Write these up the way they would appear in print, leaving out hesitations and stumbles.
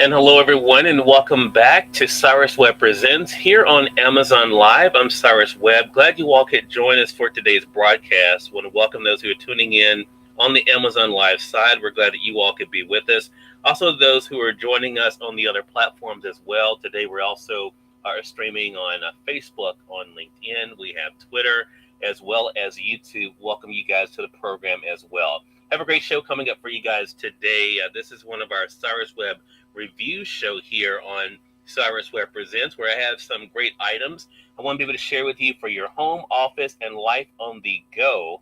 And hello, everyone, and welcome back to Cyrus Webb Presents here on Amazon Live. I'm Cyrus Webb. Glad you all could join us for today's broadcast. I want to welcome those who are tuning in on the Amazon Live side. We're glad that you all could be with us. Also, those who are joining us on the other platforms as well. Today, we're also streaming on Facebook, on LinkedIn. We have Twitter, as well as YouTube. Welcome you guys to the program as well. Have a great show coming up for you guys today. This is one of our Cyrus Webb review show here on Cyrus Webb Presents, where I have some great items I want to be able to share with you for your home, office, and life on the go.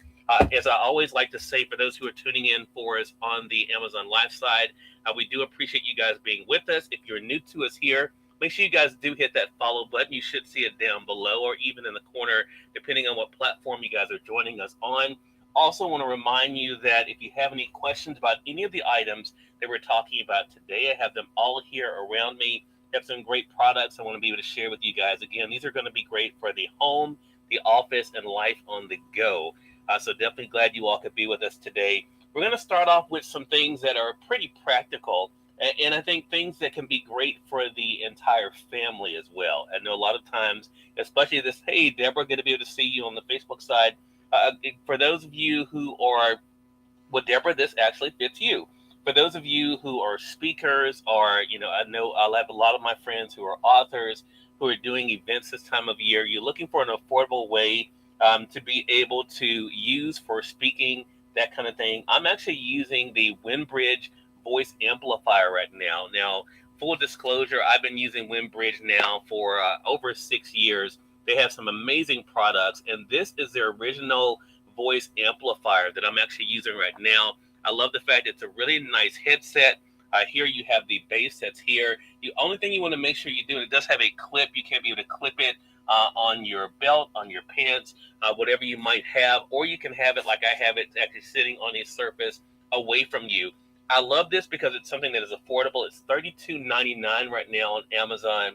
As I always like to say, for those who are tuning in for us on the Amazon Live side, we do appreciate you guys being with us. If you're new to us here, make sure you guys do hit that follow button. You should see it down below or even in the corner, depending on what platform you guys are joining us on. Also want to remind you that if you have any questions about any of the items that we're talking about today, I have them all here around me. I have some great products I want to be able to share with you guys. Again, these are going to be great for the home, the office, and life on the go. So definitely glad you all could be with us today. We're going to start off with some things that are pretty practical, and I think things that can be great for the entire family as well. I know a lot of times, especially this, hey, Deborah, good to be able to see you on the Facebook side. For those of you who are, well, Deborah, this actually fits you. For those of you who are speakers, or, I know I'll have a lot of my friends who are authors who are doing events this time of year. You're looking for an affordable way to be able to use for speaking, that kind of thing. I'm actually using the Winbridge voice amplifier right now. Now, full disclosure, I've been using Winbridge now for over 6 years. They have some amazing products, and this is their original voice amplifier that I'm actually using right now. I love the fact it's a really nice headset. Here you have the bass that's here. The only thing you want to make sure you do, it does have a clip. You can't be able to clip it on your belt, on your pants, whatever you might have, or you can have it like I have it, actually sitting on a surface away from you. I love this because it's something that is affordable. It's $32.99 right now on Amazon,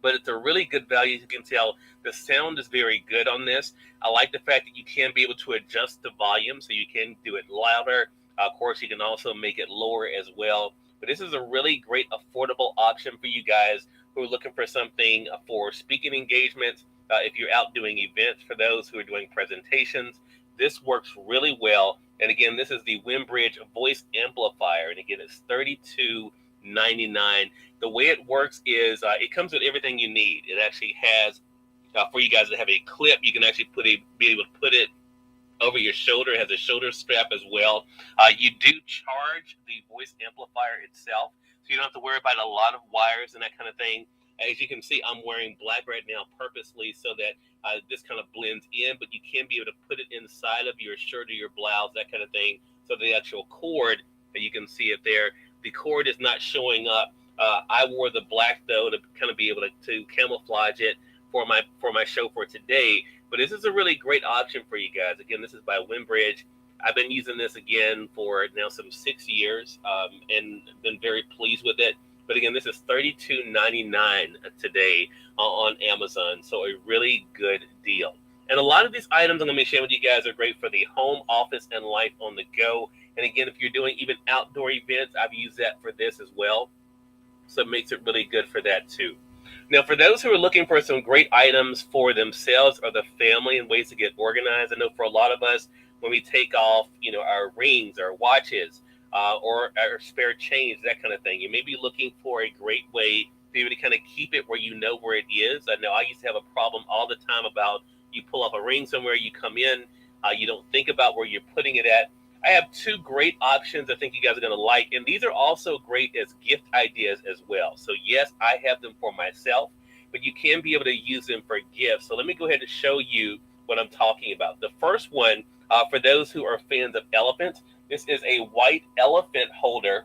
but it's a really good value. As you can tell, the sound is very good on this. I like the fact that you can be able to adjust the volume, so you can do it louder. Of course, you can also make it lower as well. But this is a really great affordable option for you guys who are looking for something for speaking engagements. If you're out doing events, for those who are doing presentations, this works really well. And again, this is the Winbridge voice amplifier. And again, it's $32.99. The way it works is it comes with everything you need. It actually has, for you guys that have a clip, you can actually be able to put it over your shoulder. It has a shoulder strap as well. You do charge the voice amplifier itself, so you don't have to worry about a lot of wires and that kind of thing. As you can see, I'm wearing black right now purposely so that this kind of blends in, but you can be able to put it inside of your shirt or your blouse, that kind of thing. So the actual cord, you can see it there. The cord is not showing up. I wore the black though to kind of be able to camouflage it for my show for today. But this is a really great option for you guys. Again, this is by Winbridge. I've been using this again for now some 6 years and been very pleased with it. But again, this is $32.99 today on Amazon. So a really good deal. And a lot of these items I'm going to be sharing with you guys are great for the home, office, and life on the go. And again, if you're doing even outdoor events, I've used that for this as well. So it makes it really good for that too. Now, for those who are looking for some great items for themselves or the family and ways to get organized, I know for a lot of us, when we take off, our rings, our watches, or our spare change, that kind of thing, you may be looking for a great way to be able to kind of keep it where you know where it is. I know I used to have a problem all the time about you pull off a ring somewhere, you come in, you don't think about where you're putting it at. I have two great options I think you guys are going to like, and these are also great as gift ideas as well. So yes, I have them for myself, but you can be able to use them for gifts. So let me go ahead and show you what I'm talking about. The first one, for those who are fans of elephants, this is a white elephant holder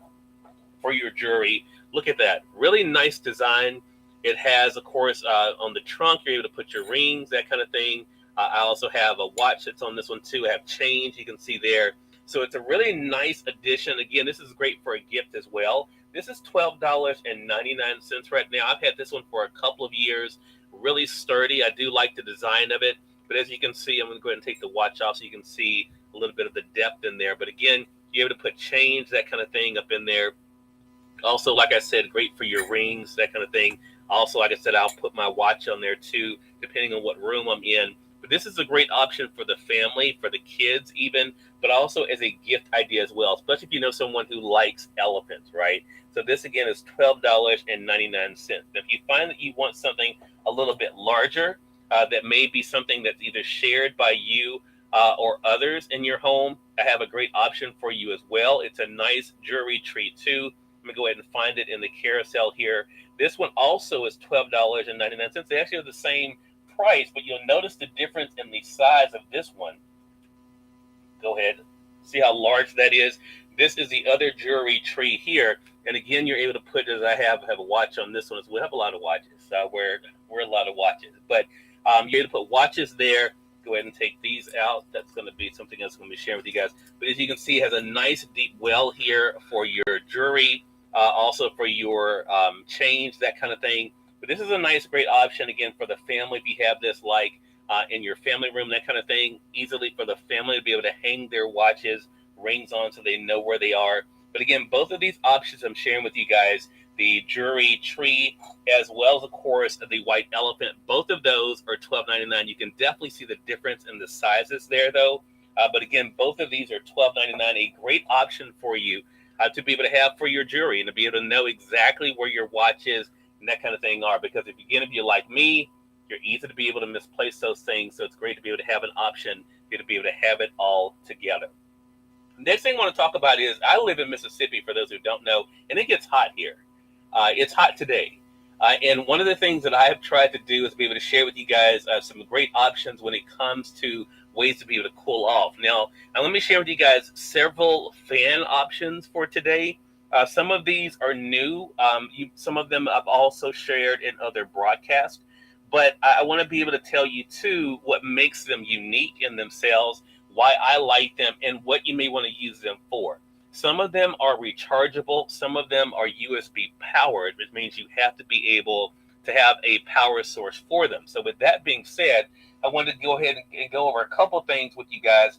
for your jewelry. Look at that. Really nice design. It has, of course, on the trunk, you're able to put your rings, that kind of thing. I also have a watch that's on this one too. I have change, you can see there. So it's a really nice addition. Again, this is great for a gift as well. This is $12.99 right now. I've had this one for a couple of years. Really sturdy. I do like the design of it. But as you can see, I'm going to go ahead and take the watch off so you can see a little bit of the depth in there. But again, you're able to put change, that kind of thing up in there. Also, like I said, great for your rings, that kind of thing. Also, like I said, I'll put my watch on there too, depending on what room I'm in. But this is a great option for the family, for the kids even, but also as a gift idea as well, especially if you know someone who likes elephants, right? So this again is $12.99. Now, if you find that you want something a little bit larger, that may be something that's either shared by you or others in your home, I have a great option for you as well. It's a nice jewelry tree too. Let me go ahead and find it in the carousel here. This one also is $12.99. They actually have the same price, but you'll notice the difference in the size of this one. Go ahead. See how large that is? This is the other jewelry tree here. And again, you're able to put, as I have a watch on this one as well. I have a lot of watches. So I wear a lot of watches. But you're able to put watches there. Go ahead and take these out. That's going to be something else I'm going to be sharing with you guys. But as you can see, it has a nice deep well here for your jewelry, also for your change, that kind of thing. But this is a nice, great option, again, for the family. If you have this like in your family room, that kind of thing, easily for the family to be able to hang their watches, rings on so they know where they are. But again, both of these options I'm sharing with you guys, the jewelry tree, as well as, of course, the white elephant. Both of those are $12.99. You can definitely see the difference in the sizes there, though. But again, both of these are $12.99. A great option for you to be able to have for your jewelry and to be able to know exactly where your watches and that kind of thing are. Because if you're like me, you're easy to be able to misplace those things. So it's great to be able to have an option to be able to have it all together. Next thing I want to talk about is I live in Mississippi, for those who don't know, and it gets hot here. It's hot today. And one of the things that I have tried to do is be able to share with you guys some great options when it comes to ways to be able to cool off. Now let me share with you guys several fan options for today. Some of these are new. Some of them I've also shared in other broadcasts. But I want to be able to tell you, too, what makes them unique in themselves, why I like them, and what you may want to use them for. Some of them are rechargeable. Some of them are USB powered, which means you have to be able to have a power source for them. So with that being said, I wanted to go ahead and go over a couple things with you guys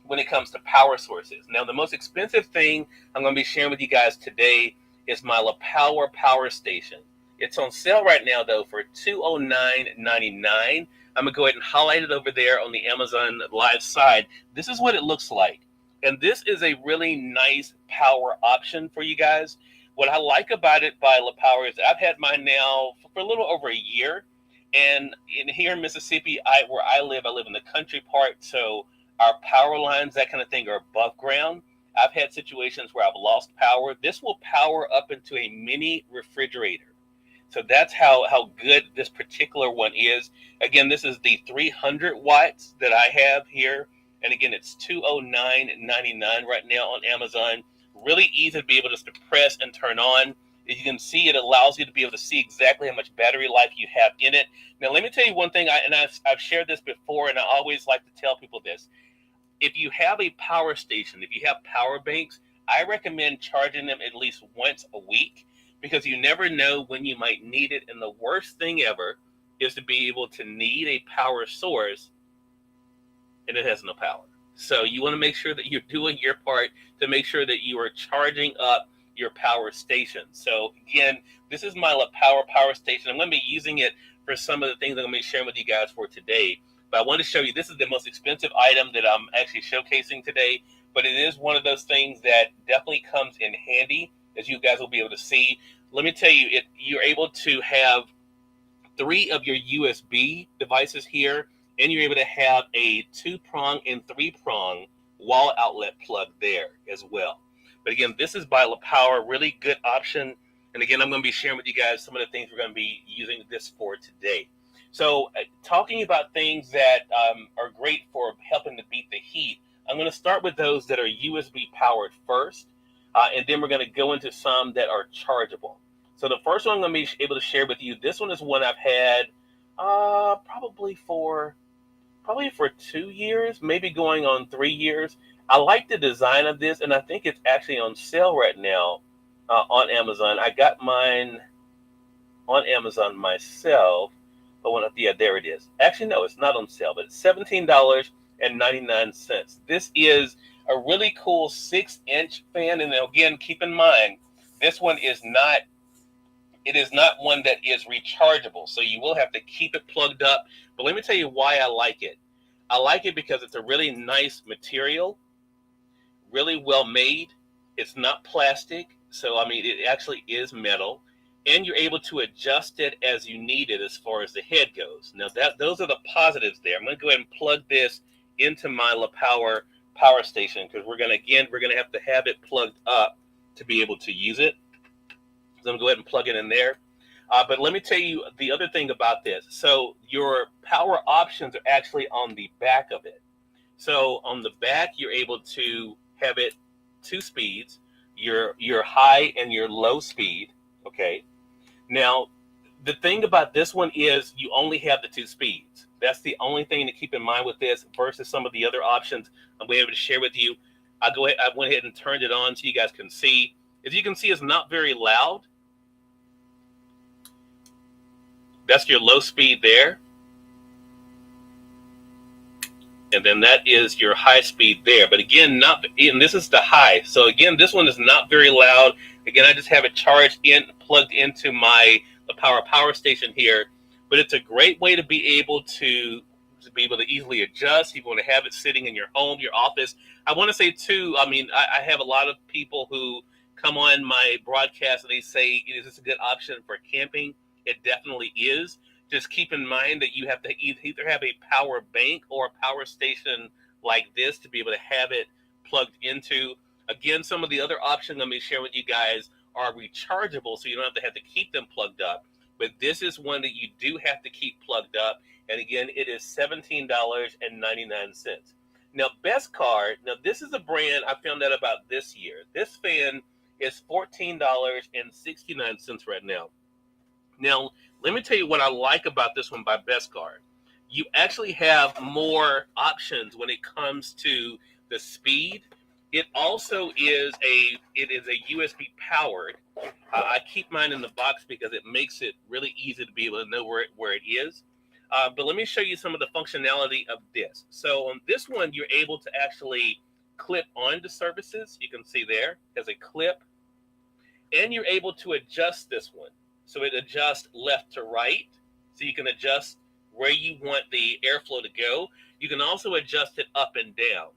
when it comes to power sources. Now, the most expensive thing I'm going to be sharing with you guys today is my LaPower Power Station. It's on sale right now, though, for $209.99. I'm going to go ahead and highlight it over there on the Amazon Live side. This is what it looks like. And this is a really nice power option for you guys. What I like about it by LaPower is I've had mine now for a little over a year. And here in Mississippi, where I live in the country part, so our power lines, that kind of thing, are above ground. I've had situations where I've lost power. This will power up into a mini refrigerator. So that's how good this particular one is. Again, this is the 300 watts that I have here. And again, it's $209.99 right now on Amazon. Really easy to be able to press and turn on. As you can see, it allows you to be able to see exactly how much battery life you have in it. Now, let me tell you one thing, I've shared this before, and I always like to tell people this. If you have a power station, if you have power banks, I recommend charging them at least once a week, because you never know when you might need it. And the worst thing ever is to be able to need a power source and it has no power. So you want to make sure that you're doing your part to make sure that you are charging up your power station. So again, this is my LaPower Power Station. I'm going to be using it for some of the things I'm going to be sharing with you guys for today. But I want to show you, this is the most expensive item that I'm actually showcasing today. But it is one of those things that definitely comes in handy, as you guys will be able to see. Let me tell you, you're able to have 3 of your USB devices here, and you're able to have a 2-prong and 3-prong wall outlet plug there as well. But again, this is by LaPower, really good option. And again, I'm going to be sharing with you guys some of the things we're going to be using this for today. So talking about things that are great for helping to beat the heat, I'm going to start with those that are USB powered first. And then we're going to go into some that are chargeable. So the first one I'm going to be able to share with you, this one is one I've had probably for 2 years, maybe going on 3 years. I like the design of this, and I think it's actually on sale right now on Amazon. I got mine on Amazon myself, but there it is. Actually, no, it's not on sale, but it's $17.99. This is a really cool 6-inch fan, and again, keep in mind, this one is not, it is not one that is rechargeable. So you will have to keep it plugged up. But let me tell you why I like it. I like it because it's a really nice material, really well made. It's not plastic. So, I mean, it actually is metal. And you're able to adjust it as you need it as far as the head goes. Now, those are the positives there. I'm going to go ahead and plug this into my power station because we're going to have it plugged up to be able to use it. So I'm going to go ahead and plug it in there. But let me tell you the other thing about this. So your power options are actually on the back of it. So on the back, you're able to have it 2 speeds, your high and your low speed. Okay. Now, the thing about this one is you only have the 2 speeds. That's the only thing to keep in mind with this versus some of the other options I'm able to share with you. I went ahead and turned it on so you guys can see. As you can see, it's not very loud. That's your low speed there. And then that is your high speed there. But again, and this is the high. So again, this one is not very loud. Again, I just have it plugged into the power station here. But it's a great way to be able to easily adjust. You want to have it sitting in your home, your office. I want to say too, I mean, I have a lot of people who come on my broadcast and they say, is this a good option for camping? It definitely is. Just keep in mind that you have to either have a power bank or a power station like this to be able to have it plugged into. Again, some of the other options I'm going to share with you guys are rechargeable, so you don't have to keep them plugged up. But this is one that you do have to keep plugged up. And again, it is $17.99. Now, Best Card, now this is a brand I found out about this year. This fan is $14.69 right now. Now, let me tell you what I like about this one by Best Card. You actually have more options when it comes to the speed. It also is a USB powered. I keep mine in the box because it makes it really easy to be able to know where it is. But let me show you some of the functionality of this. So on this one, you're able to actually clip onto surfaces. You can see there as a clip. And you're able to adjust this one. So it adjusts left to right. So you can adjust where you want the airflow to go. You can also adjust it up and down.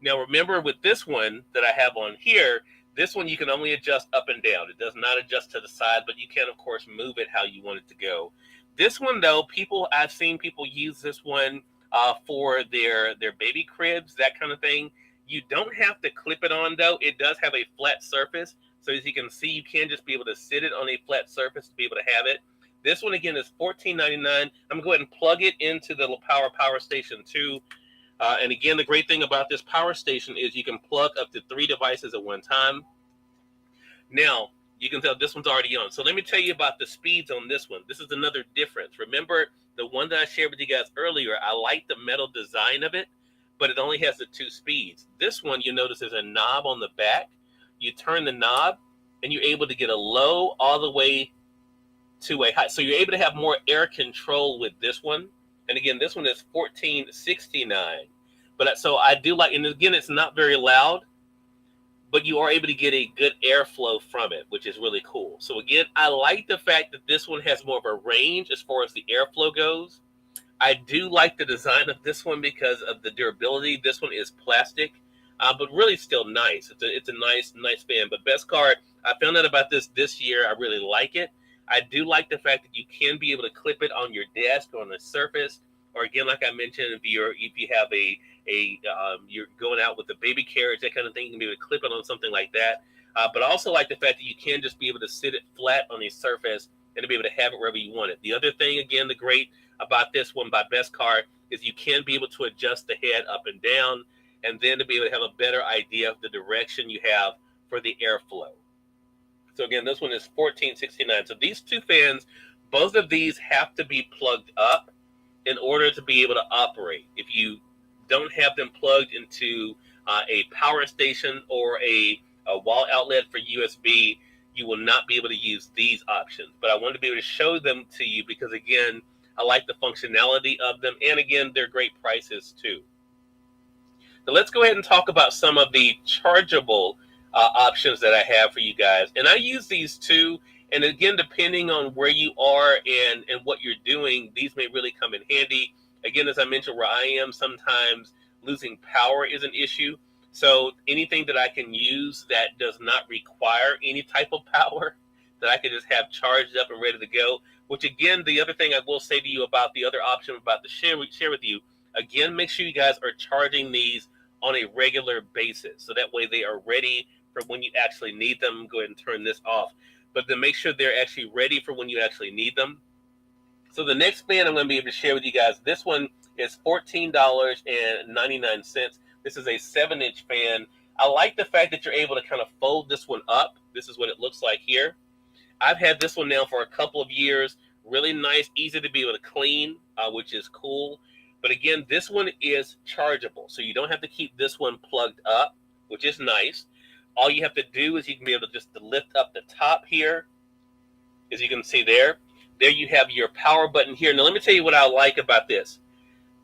Now remember with this one that I have on here, this one you can only adjust up and down. It does not adjust to the side, but you can of course move it how you want it to go. This one though, I've seen people use this one for their baby cribs, that kind of thing. You don't have to clip it on though. It does have a flat surface. So as you can see, you can just be able to sit it on a flat surface to be able to have it. This one, again, is $14.99. I'm going to go ahead and plug it into the power station, too. And again, the great thing about this power station is you can plug up to 3 devices at one time. Now, you can tell this one's already on. So let me tell you about the speeds on this one. This is another difference. Remember, the one that I shared with you guys earlier, I like the metal design of it, but it only has the 2 speeds. This one, you notice there's a knob on the back. You turn the knob and you're able to get a low all the way to a high. So you're able to have more air control with this one. And again, this one is $14.69. But so I do like, and again, it's not very loud, but you are able to get a good airflow from it, which is really cool. So again, I like the fact that this one has more of a range as far as the airflow goes. I do like the design of this one because of the durability. This one is plastic. But really still nice. It's a nice fan. But Best Card, I found out about this year. I really like it. I do like the fact that you can be able to clip it on your desk or on the surface. Or again, like I mentioned, if you have you're going out with a baby carriage, that kind of thing, you can be able to clip it on something like that. But I also like the fact that you can just be able to sit it flat on a surface and to be able to have it wherever you want it. The other thing, again, the great about this one by Best Card is you can be able to adjust the head up and down, and then to be able to have a better idea of the direction you have for the airflow. So again, this one is $14.69. So these 2 fans, both of these have to be plugged up in order to be able to operate. If you don't have them plugged into a power station or a wall outlet for USB, you will not be able to use these options. But I wanted to be able to show them to you because, again, I like the functionality of them. And again, they're great prices too. So let's go ahead and talk about some of the chargeable options that I have for you guys. And I use these too. And again, depending on where you are and what you're doing, these may really come in handy. Again, as I mentioned, where I am, sometimes losing power is an issue. So anything that I can use that does not require any type of power, that I can just have charged up and ready to go. Which again, the other thing I will say to you about the other option about the share with you, again, make sure you guys are charging these on a regular basis. So that way they are ready for when you actually need them. Go ahead and turn this off. But then make sure they're actually ready for when you actually need them. So the next fan I'm going to be able to share with you guys, this one is $14.99. This is a 7-inch fan. I like the fact that you're able to kind of fold this one up. This is what it looks like here. I've had this one now for a couple of years. Really nice, easy to be able to clean, which is cool. But again, this one is chargeable. So you don't have to keep this one plugged up, which is nice. All you have to do is you can be able to just lift up the top here, as you can see there. There you have your power button here. Now let me tell you what I like about this.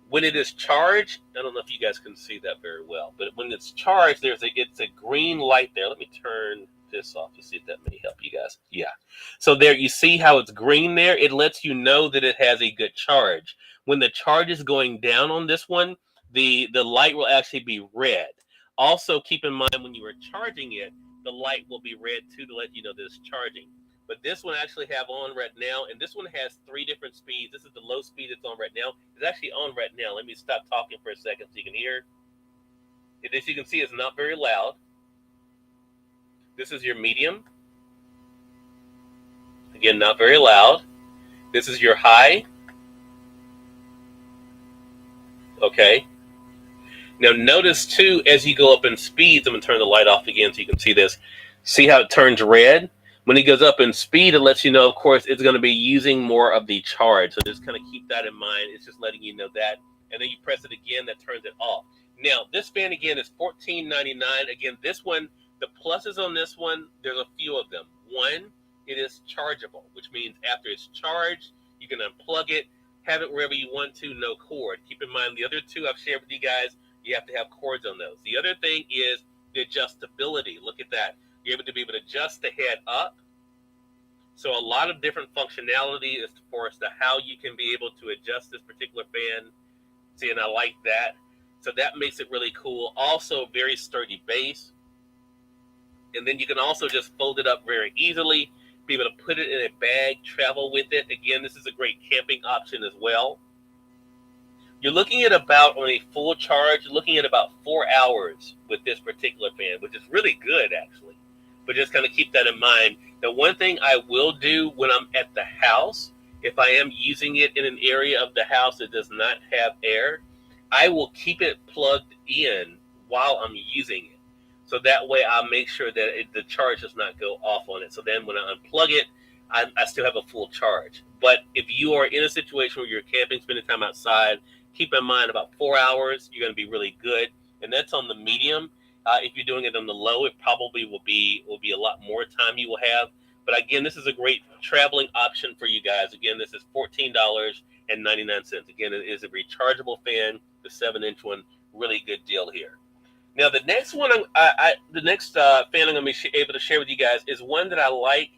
When it is charged, I don't know if you guys can see that very well, but when it's charged, it's a green light there. Let me turn this off to see if that may help you guys. Yeah. So there you see how it's green there. It lets you know that it has a good charge. When the charge is going down on this one, the light will actually be red. Also, keep in mind when you are charging it, the light will be red too to let you know that it's charging. But this one I actually have on right now, and this one has 3 different speeds. This is the low speed it's on right now. It's actually on right now. Let me stop talking for a second so you can hear. As you can see, it's not very loud. This is your medium. Again, not very loud. This is your high. Okay. Now notice too, as you go up in speeds, I'm going to turn the light off again so you can see this. See how it turns red? When it goes up in speed, it lets you know, of course, it's going to be using more of the charge. So just kind of keep that in mind. It's just letting you know that. And then you press it again, that turns it off. Now, this fan, again, is $14.99. Again, this one, the pluses on this one, there's a few of them. One, it is chargeable, which means after it's charged, you can unplug it, have it wherever you want to, no cord. Keep in mind, the other two I've shared with you guys, you have to have cords on those. The other thing is the adjustability. Look at that. You're able to be able to adjust the head up. So a lot of different functionality as to how you can be able to adjust this particular fan. See, and I like that. So that makes it really cool. Also, very sturdy base. And then you can also just fold it up very easily, be able to put it in a bag, travel with it. Again, this is a great camping option as well. You're looking at about, on a full charge, looking at about 4 hours with this particular fan, which is really good, actually. But just kind of keep that in mind. Now, one thing I will do when I'm at the house, if I am using it in an area of the house that does not have air, I will keep it plugged in while I'm using it. So that way I'll make sure that the charge does not go off on it. So then when I unplug it, I still have a full charge. But if you are in a situation where you're camping, spending time outside, keep in mind about 4 hours, you're going to be really good. And that's on the medium. If you're doing it on the low, it probably will be a lot more time you will have. But again, this is a great traveling option for you guys. Again, this is $14.99. Again, it is a rechargeable fan, the 7-inch one. Really good deal here. Now, the next one, fan I'm going to be able to share with you guys is one that I like.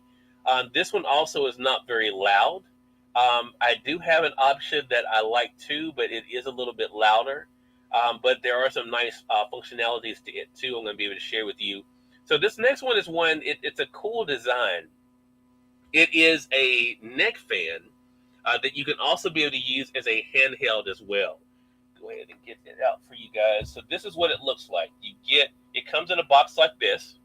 This one also is not very loud. I do have an option that I like too, but it is a little bit louder. But there are some nice functionalities to it too. I'm going to be able to share with you. So this next one is it's a cool design. It is a neck fan that you can also be able to use as a handheld as well. Go ahead and get it out for you guys. So this is what it looks like. It comes in a box like this.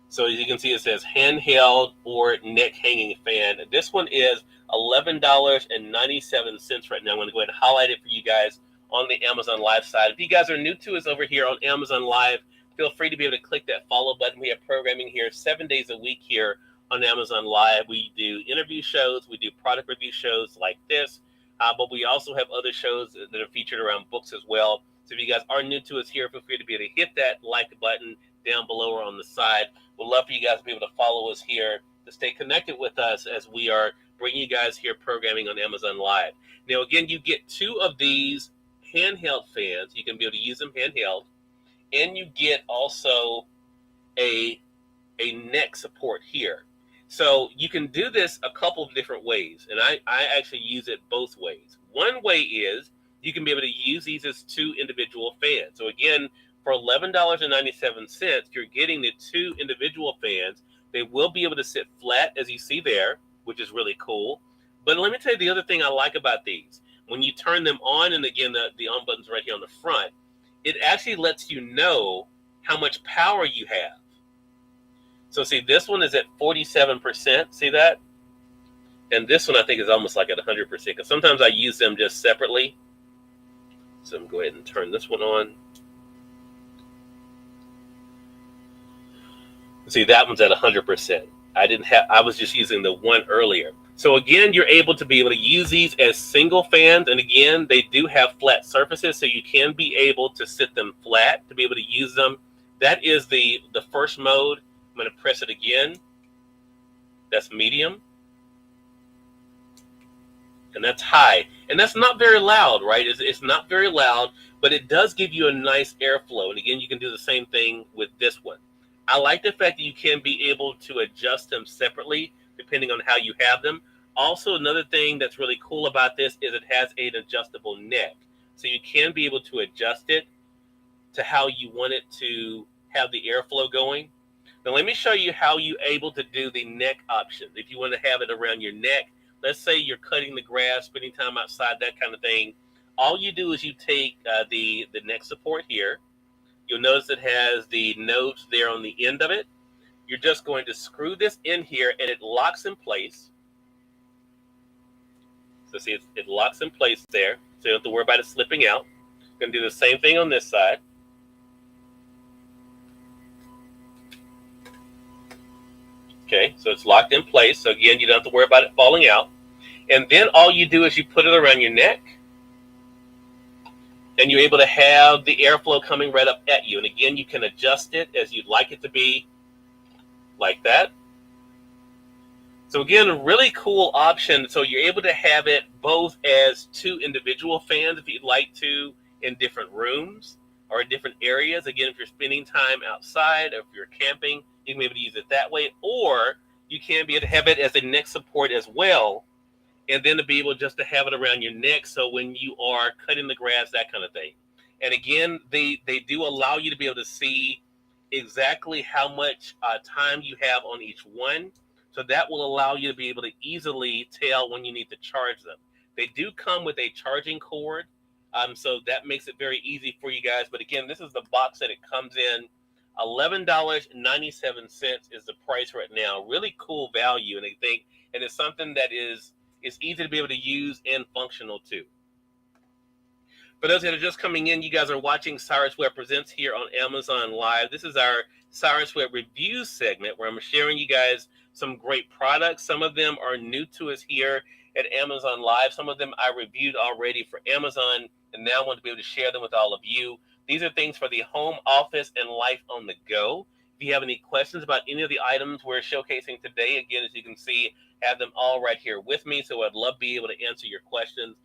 So as you can see, it says handheld or neck hanging fan. This one is $11.97 right now. I'm going to go ahead and highlight it for you guys on the Amazon Live side. If you guys are new to us over here on Amazon Live, feel free to be able to click that follow button. We have programming here 7 days a week here on Amazon Live. We do interview shows. We do product review shows like this. But we also have other shows that are featured around books as well. So if you guys are new to us here, feel free to be able to hit that like button down below or on the side. We'd love for you guys to be able to follow us here, to stay connected with us as we are bringing you guys here programming on Amazon Live. Now, again, you get 2 of these handheld fans. You can be able to use them handheld. And you get also a neck support here. So you can do this a couple of different ways, and I actually use it both ways. One way is you can be able to use these as two individual fans. So again, for $11.97, you're getting the two individual fans. They will be able to sit flat, as you see there, which is really cool. But let me tell you the other thing I like about these. When you turn them on, and again, the on button's right here on the front, it actually lets you know how much power you have. So see, this one is at 47%, see that? And this one I think is almost like at 100%, because sometimes I use them just separately. So I'm going to go ahead and turn this one on. See, that one's at 100%. I was just using the one earlier. So again, you're able to be able to use these as single fans. And again, they do have flat surfaces, so you can be able to sit them flat to be able to use them. That is the first mode. I'm going to press it again. That's medium. And that's high. And that's not very loud, right? It's not very loud, but it does give you a nice airflow. And again, you can do the same thing with this one. I like the fact that you can be able to adjust them separately depending on how you have them. Also, another thing that's really cool about this is it has an adjustable neck. So you can be able to adjust it to how you want it to have the airflow going. Now, let me show you how you're able to do the neck options. If you want to have it around your neck, let's say you're cutting the grass, spending time outside, that kind of thing. All you do is you take the neck support here. You'll notice it has the nose there on the end of it. You're just going to screw this in here, and it locks in place. So see, it locks in place there, so you don't have to worry about it slipping out. You're going to do the same thing on this side. Okay, so it's locked in place. So again, you don't have to worry about it falling out. And then all you do is you put it around your neck, and you're able to have the airflow coming right up at you. And again, you can adjust it as you'd like it to be, like that. So again, a really cool option. So you're able to have it both as two individual fans if you'd like to, in different rooms or in different areas. Again, if you're spending time outside or if you're camping, you can be able to use it that way. Or you can be able to have it as a neck support as well, and then to be able just to have it around your neck, so when you are cutting the grass, that kind of thing. And again, they do allow you to be able to see exactly how much time you have on each one. So that will allow you to be able to easily tell when you need to charge them. They do come with a charging cord, so that makes it very easy for you guys. But again, this is the box that it comes in. $11.97 is the price right now. Really cool value, and I think, and it's something that is easy to be able to use and functional too. For those that are just coming in, you guys are watching Cyrus Webb Presents here on Amazon Live. This is our Cyrus Webb Reviews segment where I'm sharing you guys some great products. Some of them are new to us here at Amazon Live. Some of them I reviewed already for Amazon, and now I want to be able to share them with all of you. These are things for the home office and life on the go. If you have any questions about any of the items we're showcasing today, again, as you can see, I have them all right here with me, so I'd love to be able to answer your questions.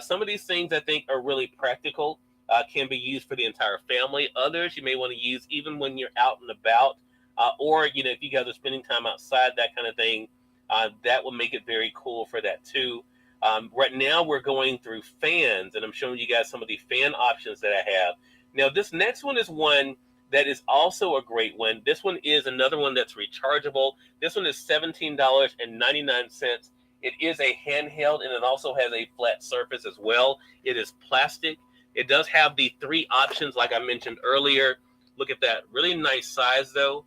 Some of these things I think are really practical, can be used for the entire family. Others you may want to use even when you're out and about, or if you guys are spending time outside, that kind of thing. That will make it very cool for that too. Right now we're going through fans, and I'm showing you guys some of the fan options that I have. Now this next one is one that is also a great one. This one is another one that's rechargeable. This one is $17.99. It is a handheld, and it also has a flat surface as well. It is plastic. It does have the three options like I mentioned earlier. Look at that. Really nice size though.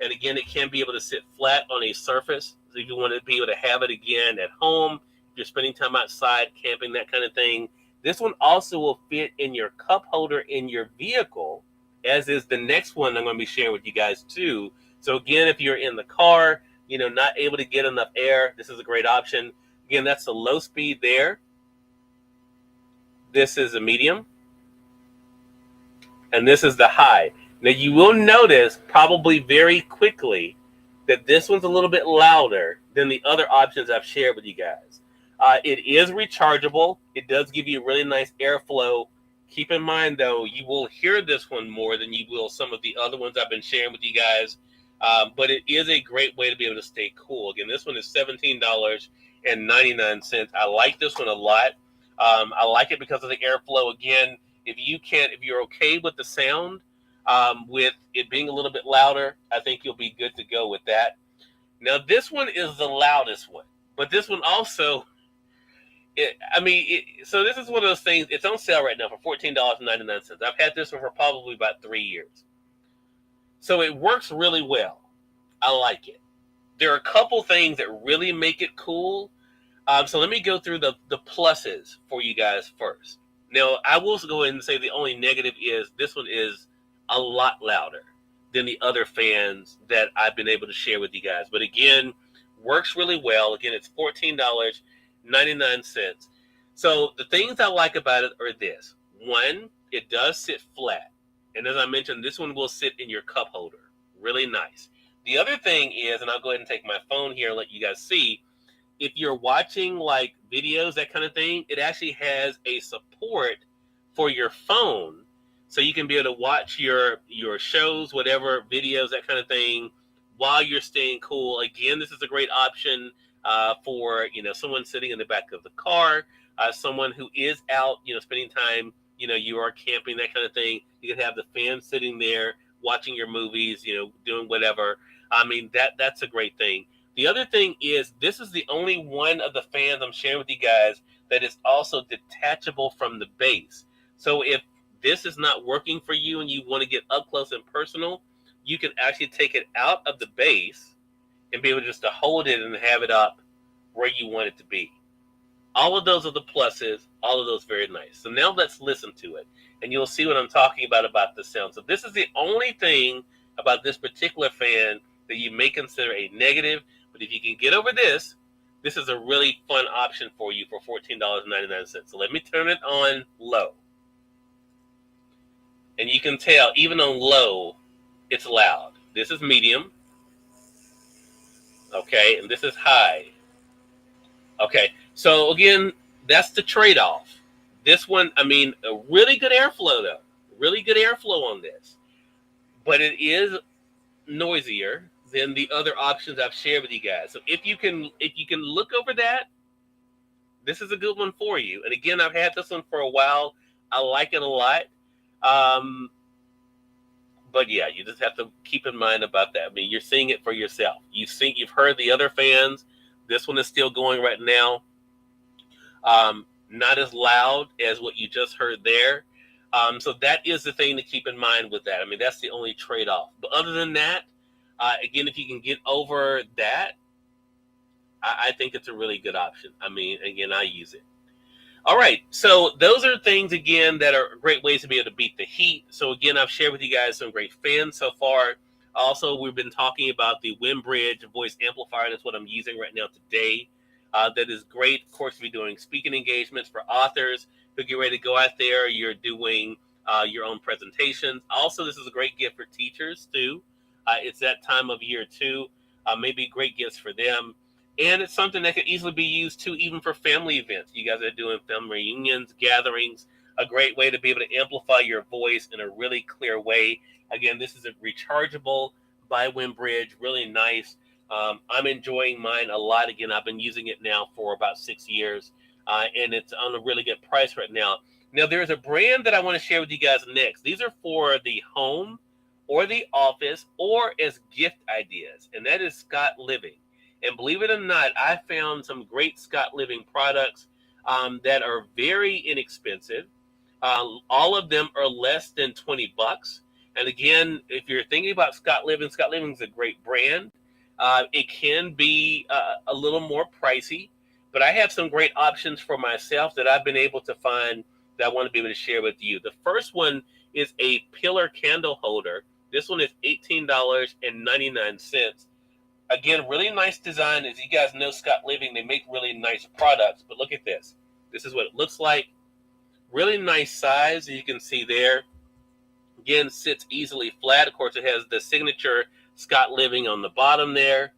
And again, it can be able to sit flat on a surface. So if you want to be able to have it again at home, if you're spending time outside, camping, that kind of thing. This one also will fit in your cup holder in your vehicle, as is the next one I'm going to be sharing with you guys too. So again, if you're in the car, not able to get enough air, this is a great option. Again, that's the low speed there. This is a medium. And this is the high. Now you will notice probably very quickly that this one's a little bit louder than the other options I've shared with you guys. It is rechargeable. It does give you really nice airflow Keep in mind, though, you will hear this one more than you will some of the other ones I've been sharing with you guys. But it is a great way to be able to stay cool. Again, this one is $17.99. I like this one a lot. I like it because of the airflow. Again, if you're okay with the sound, with it being a little bit louder, I think you'll be good to go with that. Now, this one is the loudest one, but this one also, so this is one of those things. It's on sale right now for $14.99. I've had this one for probably about 3 years. So it works really well. I like it. There are a couple things that really make it cool. So let me go through the pluses for you guys first. Now, I will go ahead and say the only negative is this one is a lot louder than the other fans that I've been able to share with you guys. But again, works really well. Again, it's $14.99. So the things I like about it are this. One, it does sit flat. And as I mentioned, this one will sit in your cup holder. Really nice. The other thing is, and I'll go ahead and take my phone here and let you guys see, if you're watching like videos, that kind of thing, it actually has a support for your phone. So you can be able to watch your shows, whatever, videos, that kind of thing, while you're staying cool. Again, this is a great option for, someone sitting in the back of the car, someone who is out, spending time, you are camping, that kind of thing. You can have the fan sitting there watching your movies, doing whatever. That's a great thing. The other thing is this is the only one of the fans I'm sharing with you guys that is also detachable from the base. So if this is not working for you and you want to get up close and personal, you can actually take it out of the base and be able just to hold it and have it up where you want it to be. All of those are the pluses, all of those very nice. So now let's listen to it, and you'll see what I'm talking about the sound. So this is the only thing about this particular fan that you may consider a negative, but if you can get over this, this is a really fun option for you for $14.99. So let me turn it on low. And you can tell, even on low, it's loud. This is medium. Okay, and this is high. Okay, so again, that's the trade-off. This one, a really good airflow though. Really good airflow on this. But it is noisier than the other options I've shared with you guys. So if you can look over that, this is a good one for you. And again, I've had this one for a while. I like it a lot. But yeah, you just have to keep in mind about that. You're seeing it for yourself. You've heard the other fans. This one is still going right now. Not as loud as what you just heard there. So that is the thing to keep in mind with that. That's the only trade-off. But other than that, again, if you can get over that, I think it's a really good option. Again, I use it. All right, so those are things, again, that are great ways to be able to beat the heat. So again, I've shared with you guys some great fans so far. Also, we've been talking about the Winbridge voice amplifier. That's what I'm using right now today. That is great. Of course, we're doing speaking engagements for authors who get ready to go out there. You're doing your own presentations. Also, this is a great gift for teachers, too. It's that time of year, too. Maybe great gifts for them. And it's something that could easily be used, too, even for family events. You guys are doing family reunions, gatherings, a great way to be able to amplify your voice in a really clear way. Again, this is a rechargeable by Winbridge, really nice. I'm enjoying mine a lot. Again, I've been using it now for about 6 years, and it's on a really good price right now. Now, there's a brand that I want to share with you guys next. These are for the home or the office or as gift ideas, and that is Scott Living. And believe it or not, I found some great Scott Living products that are very inexpensive. All of them are less than $20. And again, if you're thinking about Scott Living is a great brand. It can be a little more pricey, but I have some great options for myself that I've been able to find that I want to be able to share with you. The first one is a pillar candle holder. This one is $18.99. Again, really nice design. As you guys know, Scott Living, they make really nice products. But look at this. This is what it looks like. Really nice size, as you can see there. Again, sits easily flat. Of course, it has the signature Scott Living on the bottom there.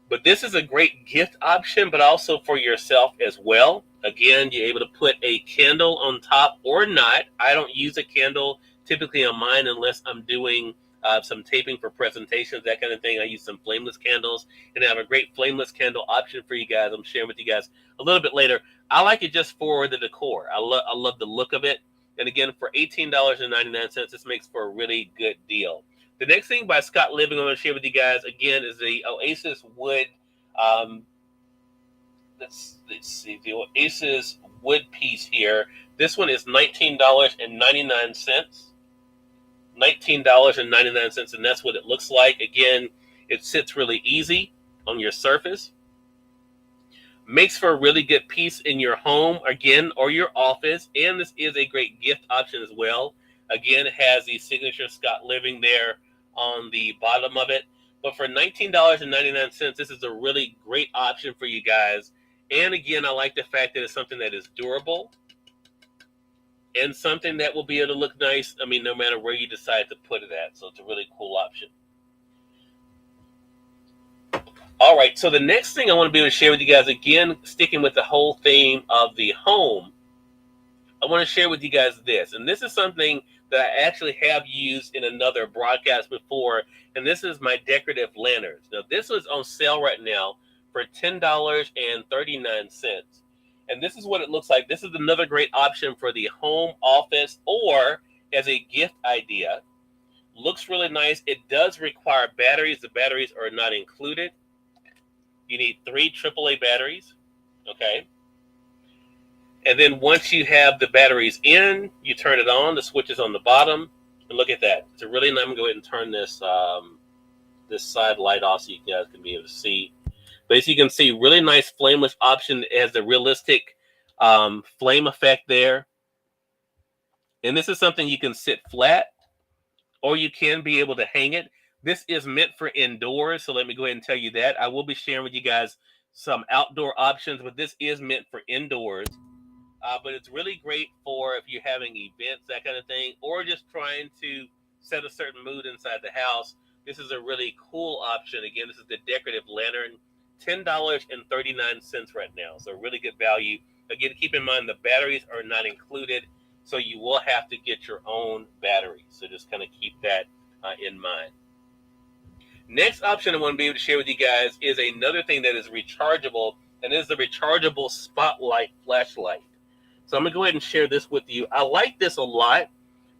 But this is a great gift option, but also for yourself as well. Again, you're able to put a candle on top or not. I don't use a candle typically on mine unless I'm doing some taping for presentations, that kind of thing. I use some flameless candles, and I have a great flameless candle option for you guys. I'm sharing with you guys a little bit later. I like it just for the decor. I love the look of it. And again, for $18.99, this makes for a really good deal. The next thing by Scott Living I'm going to share with you guys, again, is the Oasis Wood. Let's see, the Oasis Wood piece here. This one is $19.99. $19.99, and that's what it looks like. Again, it sits really easy on your surface. Makes for a really good piece in your home, again, or your office. And this is a great gift option as well. Again, it has the signature Scott Living there on the bottom of it. But for $19.99, this is a really great option for you guys. And again, I like the fact that it's something that is durable and something that will be able to look nice, no matter where you decide to put it at. So it's a really cool option. All right, so the next thing I want to be able to share with you guys, again, sticking with the whole theme of the home, I want to share with you guys this. And this is something that I actually have used in another broadcast before, and this is my decorative lanterns. Now, this is on sale right now for $10.39. And this is what it looks like. This is another great option for the home office or as a gift idea. Looks really nice. It does require batteries. The batteries are not included. You need 3 AAA batteries, okay? And then once you have the batteries in, you turn it on. The switch is on the bottom. And look at that. It's a really nice. I'm going to go ahead and turn this, this side light off so you guys can be able to see. But as you can see, really nice flameless option. It has the realistic flame effect there. And this is something you can sit flat or you can be able to hang it. This is meant for indoors, so let me go ahead and tell you that. I will be sharing with you guys some outdoor options, but this is meant for indoors. But it's really great for if you're having events, that kind of thing, or just trying to set a certain mood inside the house. This is a really cool option. Again, this is the decorative lantern, $10.39 right now, so really good value. Again, keep in mind the batteries are not included, so you will have to get your own batteries. So just kind of keep that in mind. Next option I want to be able to share with you guys is another thing that is rechargeable, and it is the rechargeable spotlight flashlight. So I'm going to go ahead and share this with you. I like this a lot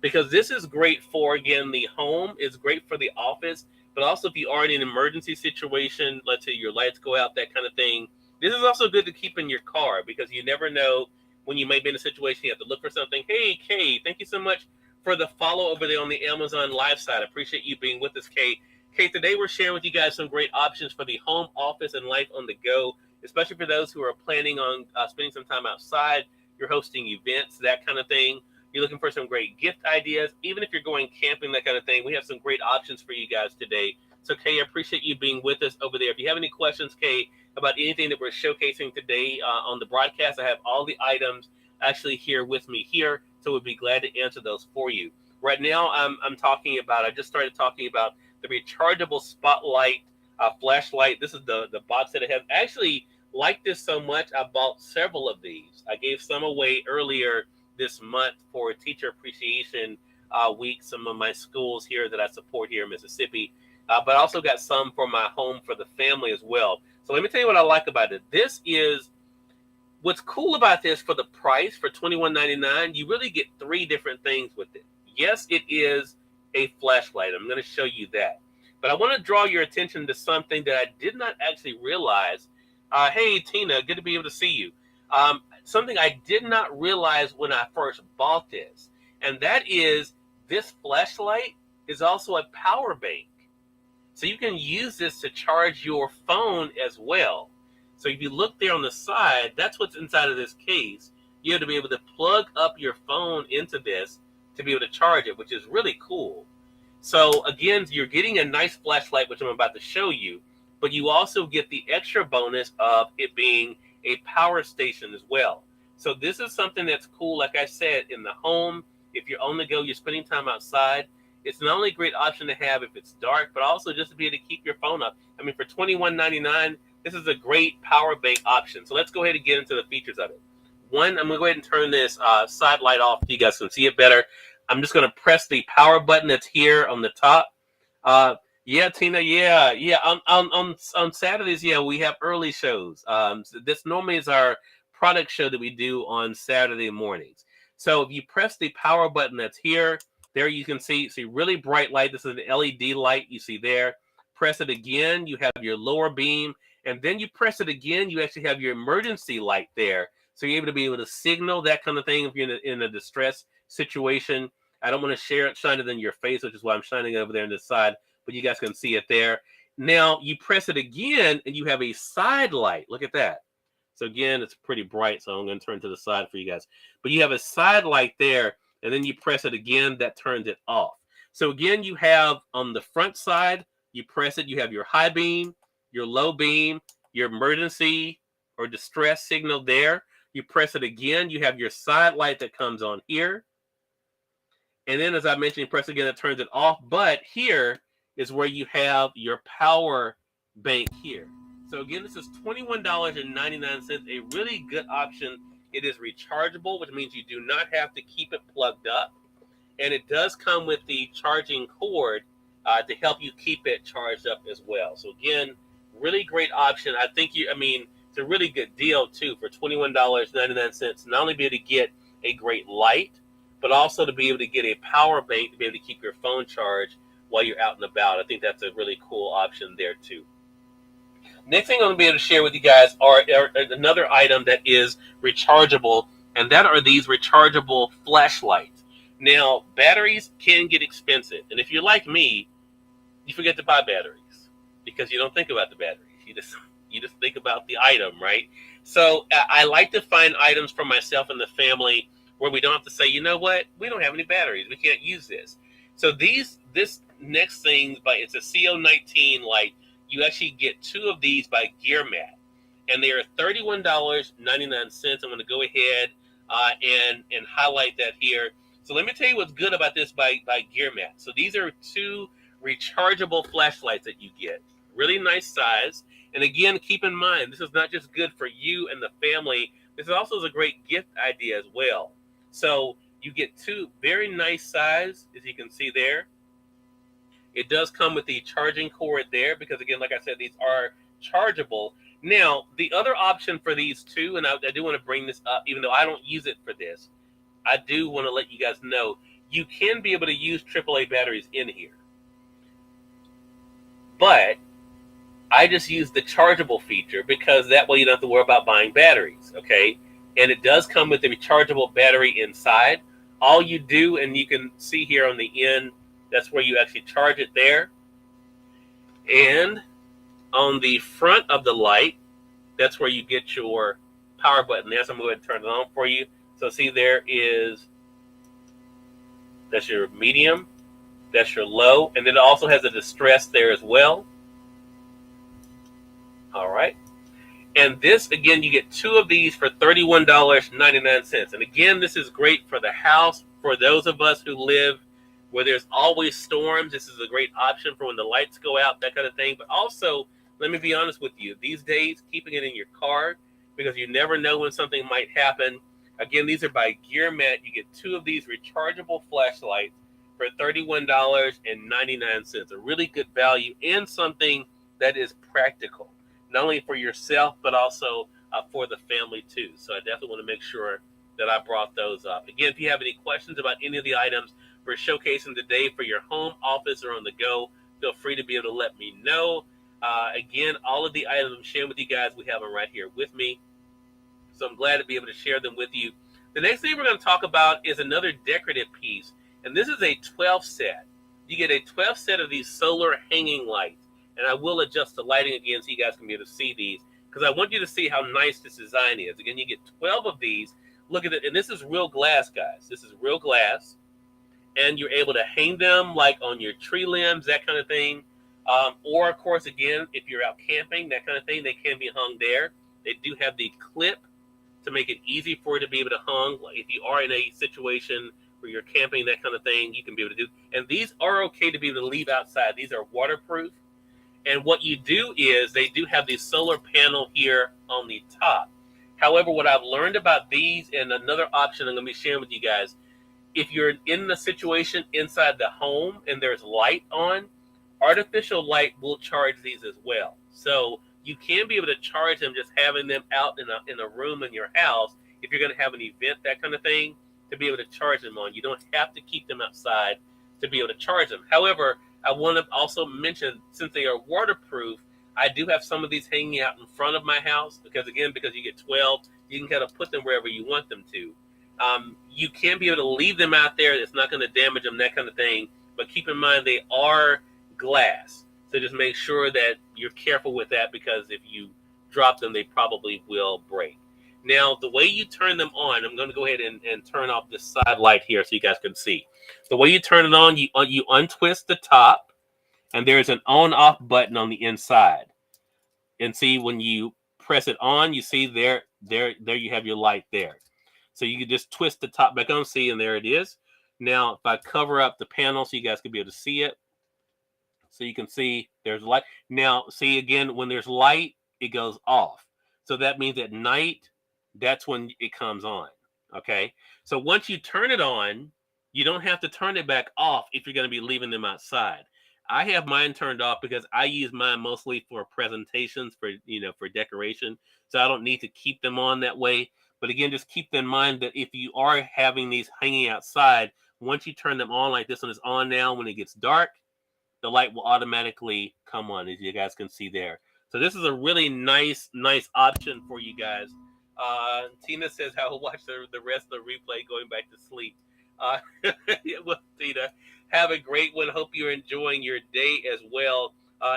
because this is great for, again, the home. It's great for the office, but also if you are in an emergency situation, let's say your lights go out, that kind of thing. This is also good to keep in your car because you never know when you may be in a situation you have to look for something. Hey, Kay, thank you so much for the follow over there on the Amazon Live side. I appreciate you being with us, Kay. Okay, today we're sharing with you guys some great options for the home office and life on the go, especially for those who are planning on spending some time outside. You're hosting events, that kind of thing. You're looking for some great gift ideas. Even if you're going camping, that kind of thing, we have some great options for you guys today. So, Kay, I appreciate you being with us over there. If you have any questions, Kay, about anything that we're showcasing today on the broadcast, I have all the items actually here with me here, so we'd be glad to answer those for you. Right now, I'm talking about, I just started talking about the rechargeable spotlight flashlight. This is the box that it has. I actually like this so much, I bought several of these. I gave some away earlier this month for Teacher Appreciation Week, some of my schools here that I support here in Mississippi. But I also got some for my home for the family as well. So let me tell you what I like about it. This is, what's cool about this for the price, for $21.99, you really get 3 different things with it. Yes, it is a flashlight. I'm going to show you that. But I want to draw your attention to something that I did not actually realize. Hey, Tina, good to be able to see you. Something I did not realize when I first bought this, and that is this flashlight is also a power bank. So you can use this to charge your phone as well. So if you look there on the side, that's what's inside of this case. You have to be able to plug up your phone into this to be able to charge it, which is really cool. So again, you're getting a nice flashlight, which I'm about to show you, but you also get the extra bonus of it being a power station as well. So this is something that's cool, like I said, in the home. If you're on the go, you're spending time outside, It's not only a great option to have if it's dark, but also just to be able to keep your phone up. I mean, for $21.99, this is a great power bank option. So let's go ahead and get into the features of it. One, I'm going to go ahead and turn this side light off so you guys can see it better. I'm just going to press the power button that's here on the top. Yeah, Tina. Yeah. On Saturdays, yeah, we have early shows. So this normally is our product show that we do on Saturday mornings. So if you press the power button that's here, there you can see really bright light. This is an LED light you see there. Press it again, you have your lower beam, and then you press it again, you actually have your emergency light there. So you're able to signal that kind of thing if you're in a distress situation. I don't want to shine it in your face, which is why I'm shining it over there on this side, but you guys can see it there. Now you press it again and you have a side light. Look at that. So again, it's pretty bright, so I'm going to turn to the side for you guys. But you have a side light there, and then you press it again, that turns it off. So again, you have on the front side, you press it, you have your high beam, your low beam, your emergency or distress signal there. You press it again, you have your side light that comes on here. And then, as I mentioned, you press again, it turns it off. But here is where you have your power bank here. So again, this is $21.99, a really good option. It is rechargeable, which means you do not have to keep it plugged up. And it does come with the charging cord to help you keep it charged up as well. So again, really great option. I think it's a really good deal too for $21.99. Not only be able to get a great light, but also to be able to get a power bank to be able to keep your phone charged while you're out and about. I think that's a really cool option there too. Next thing I'm going to be able to share with you guys are another item that is rechargeable, and that are these rechargeable flashlights. Now, batteries can get expensive, and if you're like me, you forget to buy batteries because you don't think about the batteries. You just think about the item, right? So I like to find items for myself and the family where we don't have to say, you know what, we don't have any batteries, we can't use this. So this next thing, it's a CO19 light. You actually get two of these by GearMat, and they are $31.99. I'm going to go ahead and highlight that here. So let me tell you what's good about this by GearMat. So these are two rechargeable flashlights that you get. Really nice size. And again, keep in mind, this is not just good for you and the family. This also is a great gift idea as well. So you get two very nice size, as you can see there. It does come with the charging cord there because, again, like I said, these are chargeable. Now, the other option for these two, and I do want to bring this up, even though I don't use it for this, I do want to let you guys know, you can be able to use AAA batteries in here. But I just use the chargeable feature because that way you don't have to worry about buying batteries, okay? And it does come with a rechargeable battery inside. All you do, and you can see here on the end, that's where you actually charge it there. And on the front of the light, that's where you get your power button there. So I'm going to turn it on for you. So see, that's your medium, that's your low, and then it also has a distress there as well. All right. And this, again, you get two of these for $31.99. And again, this is great for the house, for those of us who live where there's always storms. This is a great option for when the lights go out, that kind of thing. But also, let me be honest with you, these days, keeping it in your car because you never know when something might happen. Again, these are by GearMat. You get two of these rechargeable flashlights for $31.99. A really good value and something that is practical, not only for yourself, but also for the family too. So I definitely want to make sure that I brought those up. Again, if you have any questions about any of the items we're showcasing today for your home, office, or on the go, feel free to be able to let me know. Again, all of the items I'm sharing with you guys, we have them right here with me. So I'm glad to be able to share them with you. The next thing we're going to talk about is another decorative piece. And this is a 12 set. You get a 12 set of these solar hanging lights. And I will adjust the lighting again so you guys can be able to see these, because I want you to see how nice this design is. Again, you get 12 of these. Look at it. And this is real glass, guys. This is real glass. And you're able to hang them like on your tree limbs, that kind of thing. Or, of course, again, if you're out camping, that kind of thing, they can be hung there. They do have the clip to make it easy for you to be able to hang. Like if you are in a situation for your camping, that kind of thing, you can be able to do. And these are okay to be able to leave outside. These are waterproof. And what you do is they do have the solar panel here on the top. However, what I've learned about these, and another option I'm going to be sharing with you guys, if you're in the situation inside the home and there's light on, artificial light will charge these as well. So you can be able to charge them just having them out in a room in your house if you're going to have an event, that kind of thing, to be able to charge them on. You don't have to keep them outside to be able to charge them. However, I want to also mention, since they are waterproof, I do have some of these hanging out in front of my house because you get 12, you can kind of put them wherever you want them to. You can be able to leave them out there. It's not going to damage them, that kind of thing. But keep in mind, they are glass. So just make sure that you're careful with that, because if you drop them, they probably will break. Now, the way you turn them on, I'm going to go ahead and turn off this side light here so you guys can see. The way you turn it on, you untwist the top, and there's an on-off button on the inside. And see, when you press it on, you see there you have your light there. So you can just twist the top back on, see, and there it is. Now, if I cover up the panel so you guys can be able to see it, so you can see there's light. Now, see, again, when there's light, it goes off. So that means at night, that's when it comes on, okay? So once you turn it on, you don't have to turn it back off if you're going to be leaving them outside. I have mine turned off because I use mine mostly for presentations, for decoration. So I don't need to keep them on that way. But again, just keep in mind that if you are having these hanging outside, once you turn them on, like this one is on now, when it gets dark, the light will automatically come on, as you guys can see there. So this is a really nice option for you guys. Tina says, I will watch the rest of the replay going back to sleep. Well, Tina, have a great one. Hope you're enjoying your day as well.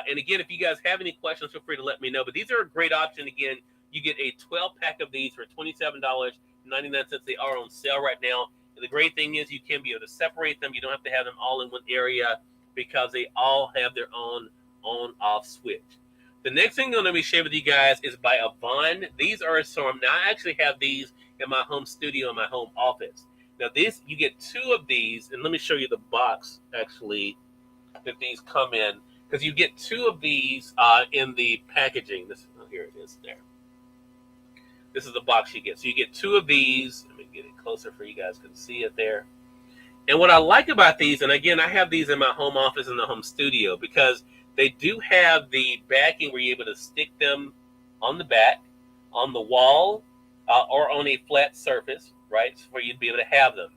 And again, if you guys have any questions, feel free to let me know. But these are a great option. Again, you get a 12-pack of these for $27.99. They are on sale right now. And the great thing is you can be able to separate them. You don't have to have them all in one area because they all have their own on-off switch. The next thing I'm going to be sharing with you guys is by Avon. These are some. Now, I actually have these in my home studio, in my home office. Now, you get two of these, and let me show you the box, actually, that these come in, because you get two of these in the packaging. Here it is there. This is the box you get. So you get two of these. Let me get it closer for you guys can see it there. And what I like about these, and again, I have these in my home office and the home studio, because they do have the backing where you're able to stick them on the back, on the wall, or on a flat surface, right, for you to be able to have them.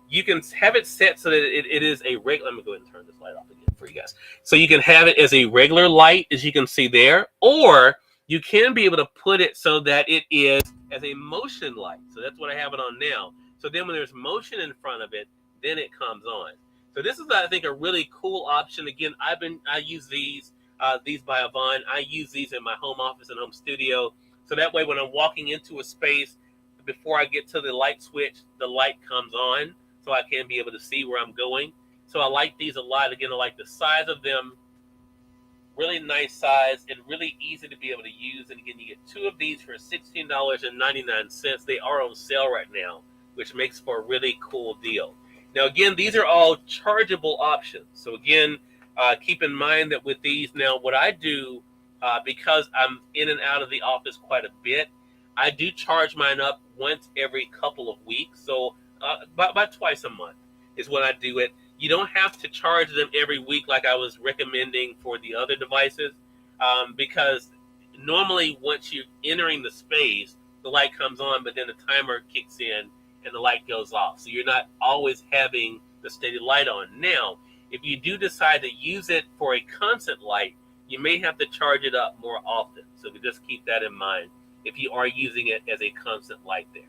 You can have it set so that it is a regular. Let me go ahead and turn this light off again for you guys. So you can have it as a regular light, as you can see there, or you can be able to put it so that it is as a motion light. So that's what I have it on now. So then when there's motion in front of it, then it comes on. So this is, I think, a really cool option. Again, I use these by Avon. I use these in my home office and home studio. So that way, when I'm walking into a space, before I get to the light switch, the light comes on, so I can be able to see where I'm going. So I like these a lot. Again, I like the size of them. Really nice size and really easy to be able to use. And again, you get two of these for $16.99. They are on sale right now, which makes for a really cool deal. Now, again, these are all chargeable options. So again, keep in mind that with these, now what I do, because I'm in and out of the office quite a bit, I do charge mine up once every couple of weeks. So about twice a month is when I do it. You don't have to charge them every week like I was recommending for the other devices, because normally once you're entering the space, the light comes on, but then the timer kicks in and the light goes off. So you're not always having the steady light on. Now, if you do decide to use it for a constant light, you may have to charge it up more often. So just keep that in mind if you are using it as a constant light there.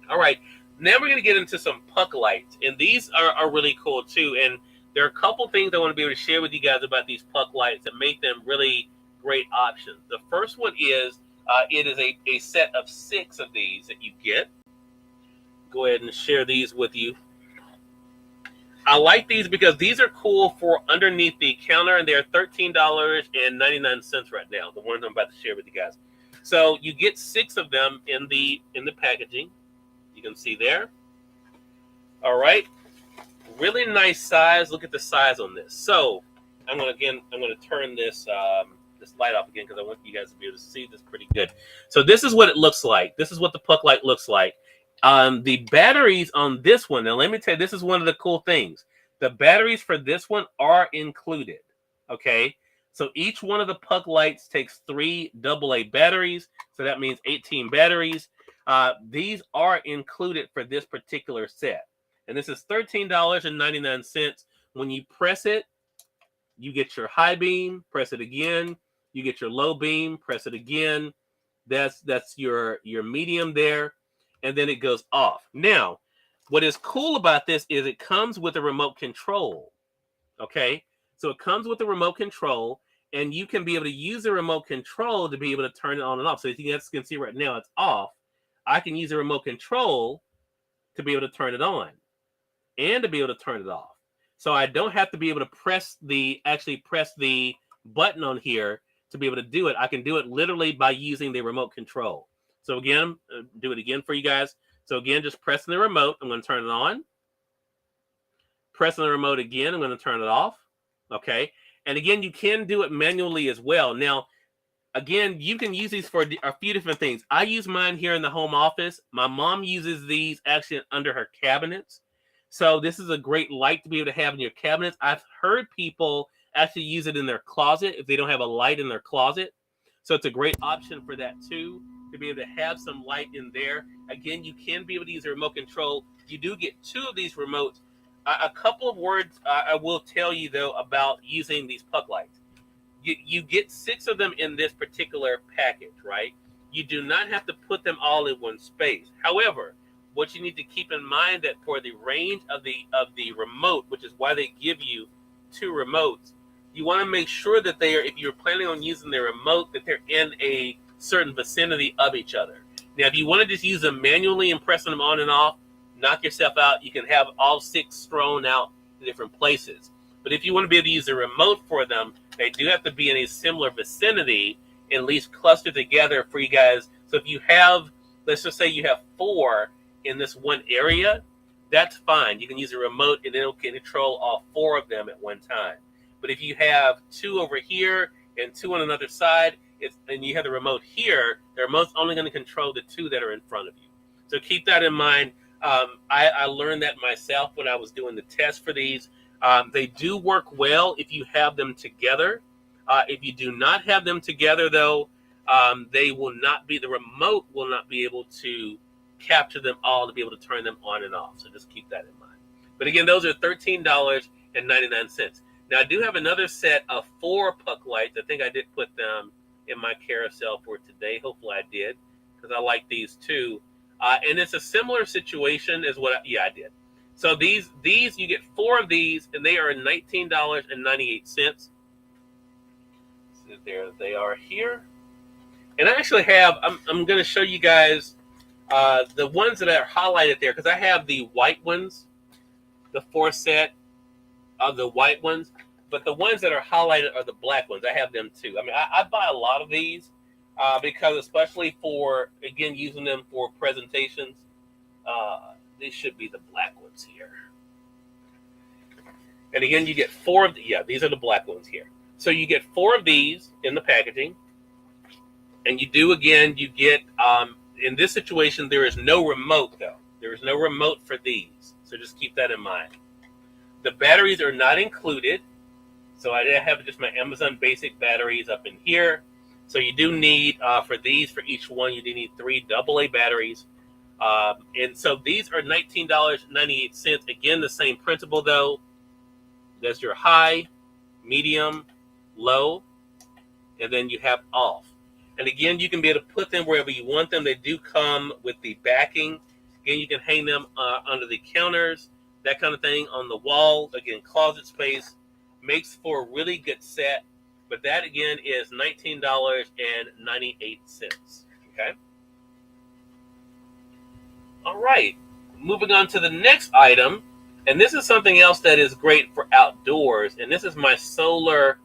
All right, now we're going to get into some puck lights. And these are really cool too. And there are a couple things I want to be able to share with you guys about these puck lights that make them really great options. The first one is, it is a set of 6 of these that you get. Go ahead and share these with you. I like these because these are cool for underneath the counter, and they're $13.99 right now, the ones I'm about to share with you guys. So you get 6 of them in the packaging. You can see there. All right, really nice size. Look at the size on this. So I'm gonna turn this this light off again because I want you guys to be able to see this pretty good. So this is what it looks like. This is what the puck light looks like. The batteries on this one. Now let me tell you, this is one of the cool things. The batteries for this one are included. Okay, so each one of the puck lights takes 3 AA batteries. So that means 18 batteries. These are included for this particular set. And this is $13.99. When you press it, you get your high beam, press it again. You get your low beam, press it again. That's your medium there. And then it goes off. Now, what is cool about this is it comes with a remote control. Okay? So it comes with a remote control, and you can be able to use the remote control to be able to turn it on and off. So as you guys can see right now, it's off. I can use a remote control to be able to turn it on and to be able to turn it off. So I don't have to be able to press the button on here to be able to do it. I can do it literally by using the remote control. So again, do it again for you guys. So again, just pressing the remote, I'm going to turn it on. Pressing the remote again, I'm going to turn it off. Okay. And again, you can do it manually as well. Now, again, you can use these for a few different things. I use mine here in the home office. My mom uses these actually under her cabinets. So this is a great light to be able to have in your cabinets. I've heard people actually use it in their closet if they don't have a light in their closet. So it's a great option for that too, to be able to have some light in there. Again, you can be able to use a remote control. You do get 2 of these remotes. A couple of words I will tell you, though, about using these puck lights. You get 6 of them in this particular package, right? You do not have to put them all in one space. However, what you need to keep in mind that for the range of the remote, which is why they give you 2 remotes, you want to make sure that they are, if you're planning on using the remote, that they're in a certain vicinity of each other. Now, if you want to just use them manually and pressing them on and off, knock yourself out. You can have all 6 strewn out in different places. But if you want to be able to use a remote for them, they do have to be in a similar vicinity, at least clustered together for you guys. So if you have, let's just say you have 4 in this one area, that's fine. You can use a remote and it'll control all 4 of them at one time. But if you have 2 over here and 2 on another side, and you have the remote here, the remote's only going to control the 2 that are in front of you. So keep that in mind. I learned that myself when I was doing the test for these. They do work well if you have them together. If you do not have them together, though, they will not be, the remote will not be able to capture them all to be able to turn them on and off. So just keep that in mind. But again, those are $13.99. Now, I do have another set of 4 puck lights. I think I did put them in my carousel for today. Hopefully I did, because I like these too. And it's a similar situation as what, I did. So these you get 4 of these, and they are $19.98. So there they are here. And I actually have, I'm going to show you guys the ones that are highlighted there, because I have the white ones, the 4 set of the white ones, but the ones that are highlighted are the black ones. I have them too. I mean, I buy a lot of these because, especially for, again, using them for presentations, these should be the black ones here. And again, you get 4 of these are the black ones here. So you get 4 of these in the packaging, and you get, in this situation, there is no remote, though. There is no remote for these, so just keep that in mind. The batteries are not included, so I have just my Amazon basic batteries up in here. So you do need, for these, for each one, you do need 3 AA batteries. And so these are $19.98. Again, the same principle, though. There's your high, medium, low, and then you have off. And again, you can be able to put them wherever you want them. They do come with the backing. Again, you can hang them under the counters, that kind of thing, on the wall. Again, closet space. Makes for a really good set. But that, again, is $19.98. Okay? All right. Moving on to the next item. And this is something else that is great for outdoors. And this is my solar.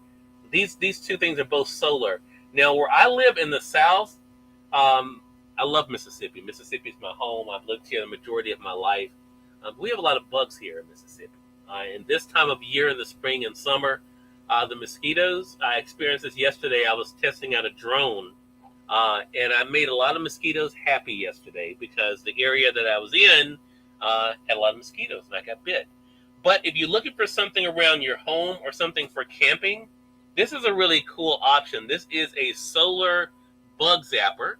These 2 things are both solar. Now, where I live in the South, I love Mississippi. Mississippi is my home. I've lived here the majority of my life. We have a lot of bugs here in Mississippi. And this time of year, in the spring and summer, the mosquitoes, I experienced this yesterday. I was testing out a drone, and I made a lot of mosquitoes happy yesterday because the area that I was in had a lot of mosquitoes, and I got bit. But if you're looking for something around your home or something for camping, this is a really cool option. This is a solar bug zapper.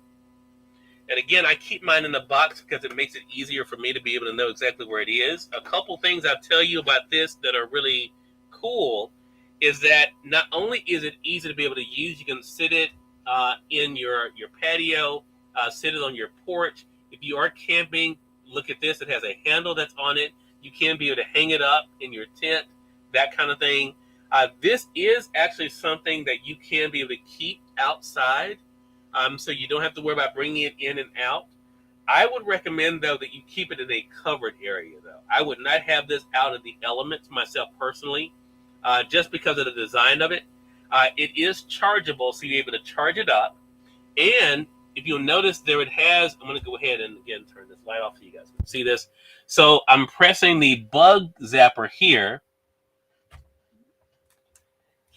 And again, I keep mine in the box because it makes it easier for me to be able to know exactly where it is. A couple things I'll tell you about this that are really cool is that not only is it easy to be able to use, you can sit it in your patio, sit it on your porch. If you are camping, look at this. It has a handle that's on it. You can be able to hang it up in your tent, that kind of thing. This is actually something that you can be able to keep outside, so you don't have to worry about bringing it in and out. I would recommend, though, that you keep it in a covered area, though. I would not have this out in the elements myself personally, just because of the design of it. It is chargeable, so you're able to charge it up. And if you'll notice there it has, I'm going to go ahead and, again, turn this light off so you guys can see this. So I'm pressing the bug zapper here,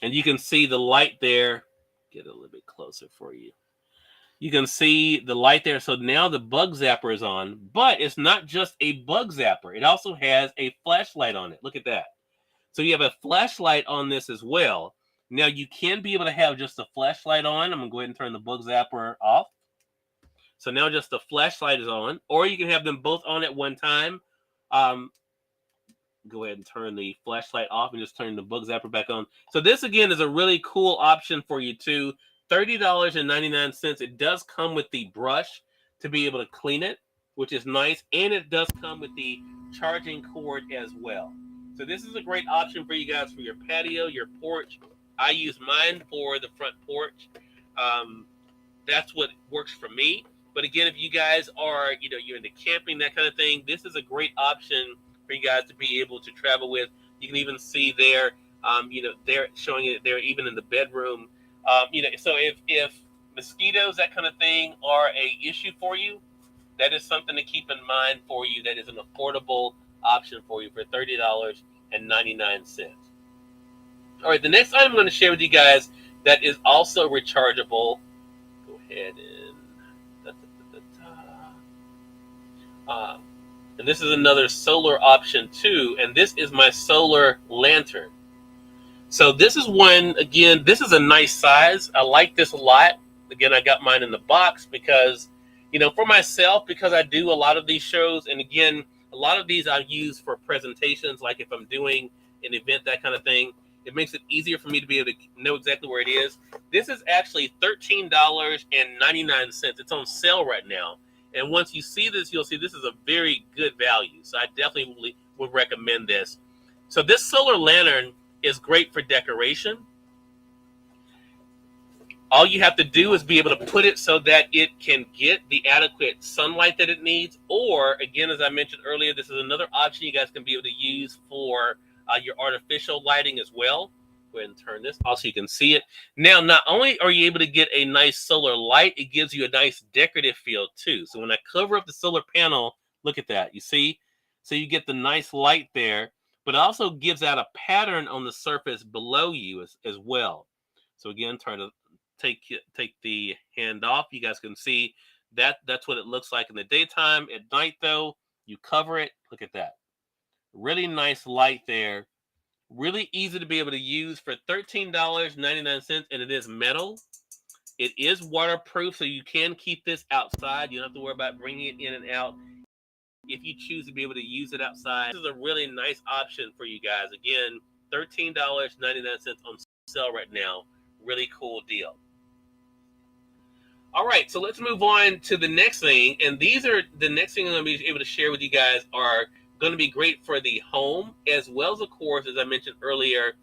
and you can see the light there. Get a little bit closer for you. You can see the light there. So now the bug zapper is on, but it's not just a bug zapper. It also has a flashlight on it. Look at that. So you have a flashlight on this as well. Now you can be able to have just a flashlight on. I'm going to go ahead and turn the bug zapper off. So now just the flashlight is on, or you can have them both on at one time. Go ahead and turn the flashlight off and just turn the bug zapper back on. So this, again, is a really cool option for you too. $30.99. It does come with the brush to be able to clean it, which is nice. And it does come with the charging cord as well. So this is a great option for you guys for your patio, your porch. I use mine for the front porch. That's what works for me. But again, if you guys are, you're into camping, that kind of thing, this is a great option for you guys to be able to travel with. You can even see there, they're showing it there even in the bedroom. So if mosquitoes, that kind of thing, are a issue for you, that is something to keep in mind for you. That is an affordable option for you for $30.99. All right, the next item I'm going to share with you guys that is also rechargeable. Go ahead and and this is another solar option too, and this is my solar lantern. So this is one, again, this is a nice size. I like this a lot. Again, I got mine in the box because, for myself, because I do a lot of these shows, and again, a lot of these I use for presentations, like if I'm doing an event, that kind of thing. It makes it easier for me to be able to know exactly where it is. This is actually $13.99. It's on sale right now. And once you see this, you'll see this is a very good value. So I definitely would recommend this. So this solar lantern is great for decoration. All you have to do is be able to put it so that it can get the adequate sunlight that it needs. Or, again, as I mentioned earlier, this is another option you guys can be able to use for your artificial lighting as well. Go ahead and turn this off so you can see it. Now, not only are you able to get a nice solar light, it gives you a nice decorative feel too. So when I cover up the solar panel, look at that. You see? So you get the nice light there, but it also gives out a pattern on the surface below you as well. So again, try to take the hand off. You guys can see that's what it looks like in the daytime. At night, though, you cover it. Look at that. Really nice light there. Really easy to be able to use for $13.99, and it is metal. It is waterproof, so you can keep this outside. You don't have to worry about bringing it in and out if you choose to be able to use it outside. This is a really nice option for you guys. Again, $13.99 on sale right now. Really cool deal. All right, so let's move on to the next thing. And these are the next thing I'm going to be able to share with you guys are going to be great for the home, as well as, of course, as I mentioned earlier,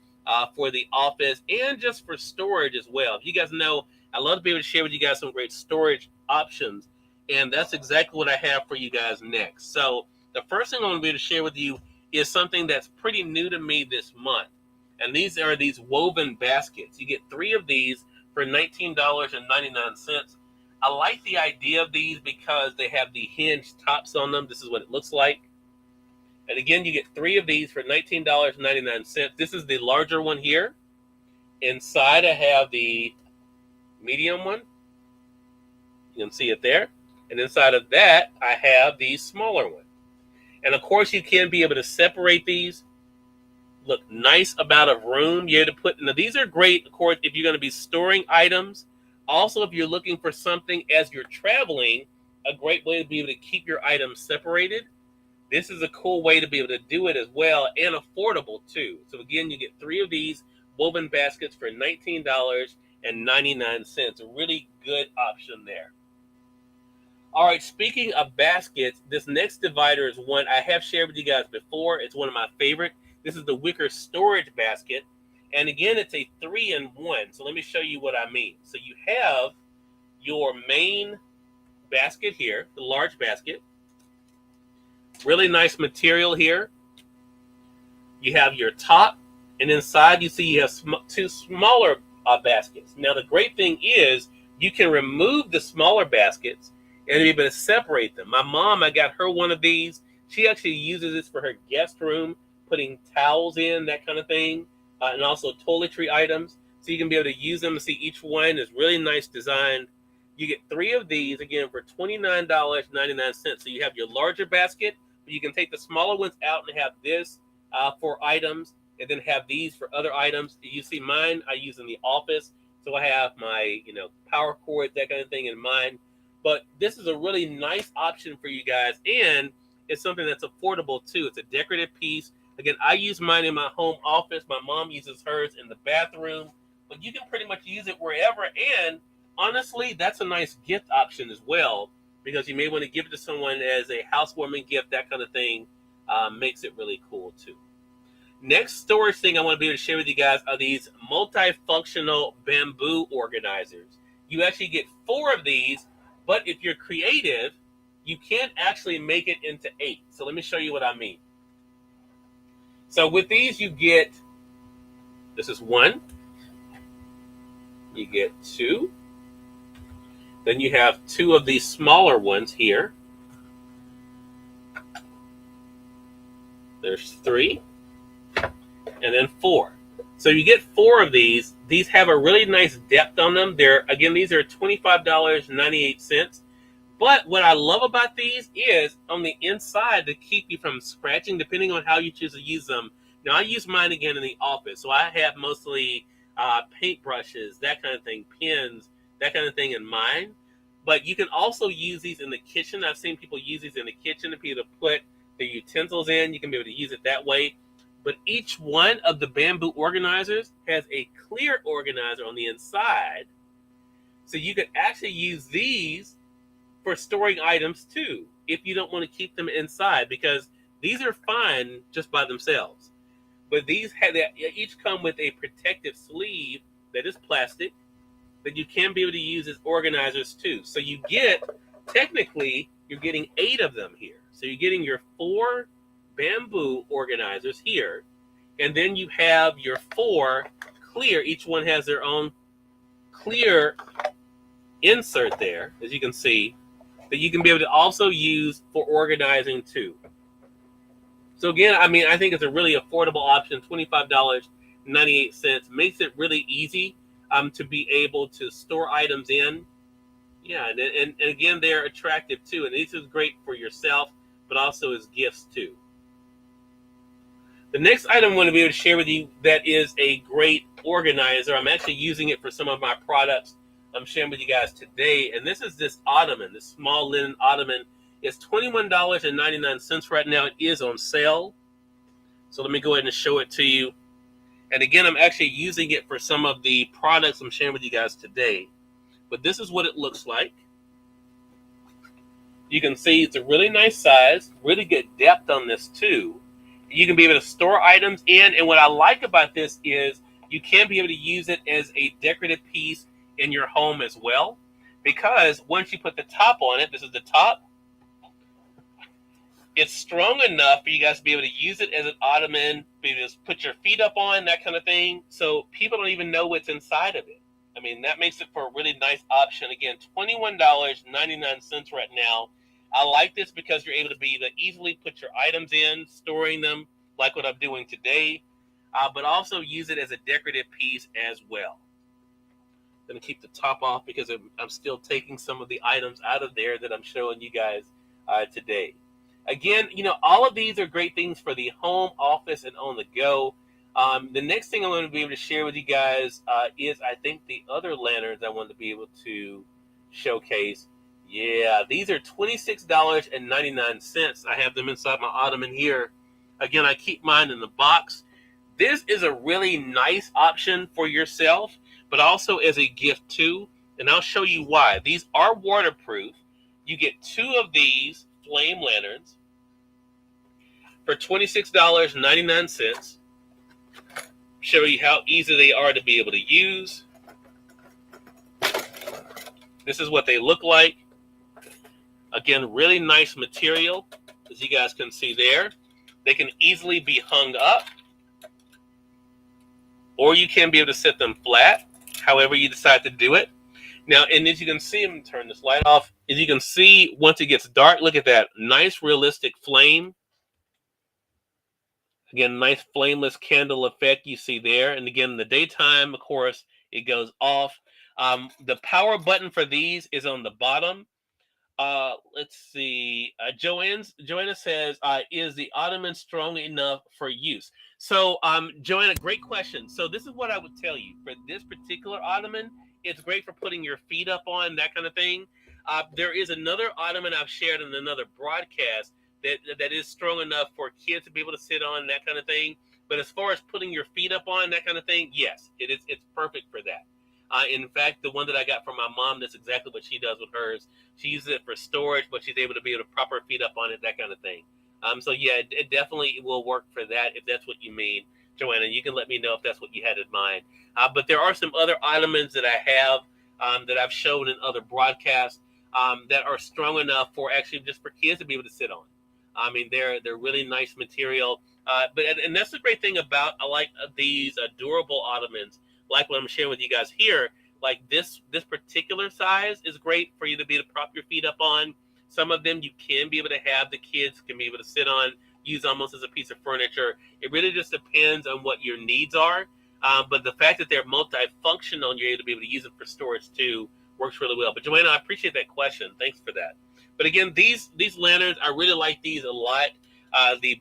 for the office and just for storage as well. You guys know I love to be able to share with you guys some great storage options, and that's exactly what I have for you guys next. So the first thing I'm going to be able to share with you is something that's pretty new to me this month, and these are these woven baskets. You get 3 of these for $19.99. I like the idea of these because they have the hinged tops on them. This is what it looks like. And again, you get 3 of these for $19.99. This is the larger one here. Inside, I have the medium one. You can see it there. And inside of that, I have the smaller one. And of course, you can be able to separate these. Look, nice amount of room you're to put. Now, these are great, of course, if you're going to be storing items. Also, if you're looking for something as you're traveling, a great way to be able to keep your items separated. This is a cool way to be able to do it as well, and affordable too. So again, you get 3 of these woven baskets for $19.99. A really good option there. All right, speaking of baskets, this next divider is one I have shared with you guys before. It's one of my favorite. This is the Wicker storage basket. And again, it's a 3-in-1. So let me show you what I mean. So you have your main basket here, the large basket. Really nice material here. You have your top, and inside you see you have 2 smaller baskets. Now the great thing is you can remove the smaller baskets and be able to separate them. My mom, I got her one of these. She actually uses this for her guest room, putting towels in, that kind of thing, and also toiletry items. So you can be able to use them and see each one is really nice designed. You get 3 of these, again, for $29.99. So you have your larger basket, but you can take the smaller ones out and have this for items, and then have these for other items. You see mine, I use in the office. So I have my, power cords, that kind of thing in mine. But this is a really nice option for you guys, and it's something that's affordable too. It's a decorative piece. Again, I use mine in my home office. My mom uses hers in the bathroom, but you can pretty much use it wherever. And honestly, that's a nice gift option as well, because you may want to give it to someone as a housewarming gift, that kind of thing. Makes it really cool too. Next storage thing I want to be able to share with you guys are these multifunctional bamboo organizers. You actually get 4 of these, but if you're creative, you can actually make it into 8. So let me show you what I mean. So with these, you get, this is 1, you get 2, then you have 2 of these smaller ones here. There's 3, and then 4. So you get 4 of these. These have a really nice depth on them. These are $25.98. But what I love about these is on the inside to keep you from scratching, depending on how you choose to use them. Now, I use mine again in the office, so I have mostly paintbrushes, that kind of thing, pens, that kind of thing in mine. But you can also use these in the kitchen. I've seen people use these in the kitchen to be able to put the utensils in. You can be able to use it that way. But each one of the bamboo organizers has a clear organizer on the inside. So you could actually use these for storing items too, if you don't want to keep them inside, because these are fine just by themselves. But these each come with a protective sleeve that is plastic that you can be able to use as organizers too. So you get, technically, you're getting 8 of them here. So you're getting your 4 bamboo organizers here, and then you have your 4 clear. Each one has their own clear insert there, as you can see, that you can be able to also use for organizing too. So again, I think it's a really affordable option. $25.98 makes it really easy to be able to store items in. Yeah, and again, they're attractive too. And this is great for yourself, but also as gifts too. The next item I want to be able to share with you that is a great organizer. I'm actually using it for some of my products I'm sharing with you guys today. And this is this Ottoman, this small linen Ottoman. It's $21.99 right now. It is on sale. So let me go ahead and show it to you. And again, I'm actually using it for some of the products I'm sharing with you guys today. But this is what it looks like. You can see it's a really nice size, really good depth on this too. You can be able to store items in. And what I like about this is you can be able to use it as a decorative piece in your home as well. Because once you put the top on it, this is the top, it's strong enough for you guys to be able to use it as an ottoman, be able to put your feet up on, that kind of thing. So people don't even know what's inside of it. That makes it for a really nice option. Again, $21.99 right now. I like this because you're able to easily put your items in, storing them like what I'm doing today, but also use it as a decorative piece as well. I'm going to keep the top off because I'm still taking some of the items out of there that I'm showing you guys today. Again, all of these are great things for the home, office, and on the go. The next thing I'm going to be able to share with you guys is, I think, the other lanterns I want to be able to showcase. Yeah, these are $26.99. I have them inside my Ottoman here. Again, I keep mine in the box. This is a really nice option for yourself, but also as a gift too. And I'll show you why. These are waterproof. You get 2 of these flame lanterns for $26.99. Show you how easy they are to be able to use. This is what they look like. Again, really nice material, as you guys can see there. They can easily be hung up, or you can be able to set them flat, however you decide to do it. Now, and as you can see, I'm going to turn this light off. As you can see, once it gets dark, look at that. Nice, realistic flame. Again, nice flameless candle effect you see there. And again, in the daytime, of course, it goes off. The power button for these is on the bottom. Let's see. Joanna says, is the Ottoman strong enough for use? So, Joanna, great question. So this is what I would tell you. For this particular Ottoman, it's great for putting your feet up on, that kind of thing. There is another Ottoman I've shared in another broadcast that is strong enough for kids to be able to sit on, that kind of thing. But as far as putting your feet up on, that kind of thing, yes, it's perfect for that. In fact, the one that I got from my mom, that's exactly what she does with hers. She uses it for storage, but she's able to be able to prop her feet up on it, that kind of thing. So yeah, it definitely will work for that if that's what you mean, Joanna. You can let me know if that's what you had in mind. But there are some other Ottomans that I have that I've shown in other broadcasts that are strong enough for actually just for kids to be able to sit on. I mean, they're really nice material. And that's the great thing about I like these durable Ottomans, like what I'm sharing with you guys here. Like this particular size is great for you to be able to prop your feet up on. Some of them you can be able to have the kids can be able to sit on, use almost as a piece of furniture. It really just depends on what your needs are. But the fact that they're multifunctional and you're able to be able to use them for storage too works really well. But Joanna, I appreciate that question. Thanks for that. But again, these lanterns, I really like these a lot. The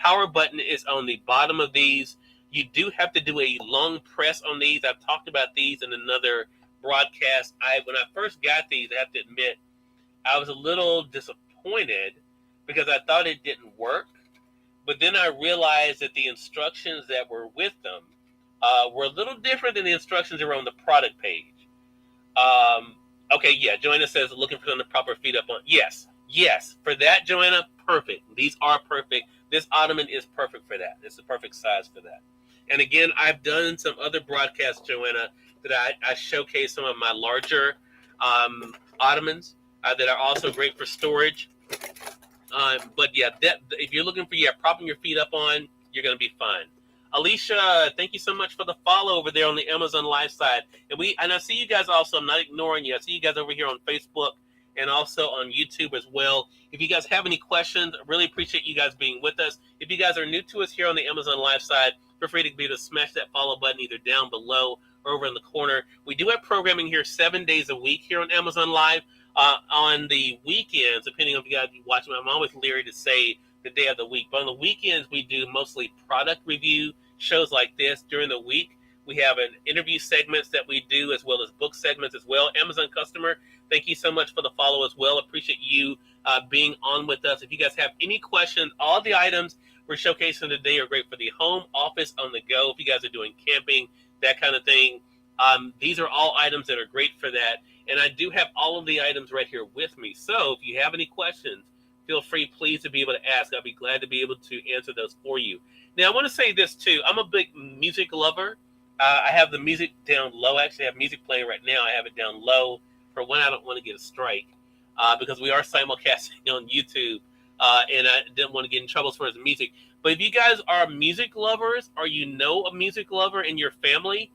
power button is on the bottom of these. You do have to do a long press on these. I've talked about these in another broadcast. When I first got these, I have to admit, I was a little disappointed because I thought it didn't work. But then I realized that the instructions that were with them were a little different than the instructions that were on the product page. Okay, yeah, Joanna says looking for them to prop her feet up on. Yes, for that, Joanna, perfect. These are perfect. This Ottoman is perfect for that. It's the perfect size for that. And again, I've done some other broadcasts, Joanna, that I showcase some of my larger Ottomans that are also great for storage. But yeah, if you're looking for propping your feet up on, you're going to be fine. Alicia, thank you so much for the follow over there on the Amazon Live side. And I see you guys also. I'm not ignoring you. I see you guys over here on Facebook and also on YouTube as well. If you guys have any questions, I really appreciate you guys being with us. If you guys are new to us here on the Amazon Live side, feel free to be able to smash that follow button either down below or over in the corner. We do have programming here 7 days a week here on Amazon Live. On the weekends, depending on if you guys watch them, I'm always leery to say the day of the week. But on the weekends, we do mostly product review shows like this. During the week, we have an interview segments that we do as well as book segments as well. Amazon customer, thank you so much for the follow as well. Appreciate you being on with us. If you guys have any questions, all the items we're showcasing today are great for the home, office, on the go. If you guys are doing camping, that kind of thing, these are all items that are great for that. And I do have all of the items right here with me. So if you have any questions, feel free, please, to be able to ask. I'll be glad to be able to answer those for you. Now, I want to say this, too. I'm a big music lover. I have the music down low. Actually, I have music playing right now. I have it down low for when I don't want to get a strike because we are simulcasting on YouTube, and I didn't want to get in trouble as far as the music. But if you guys are music lovers or you know a music lover in your family,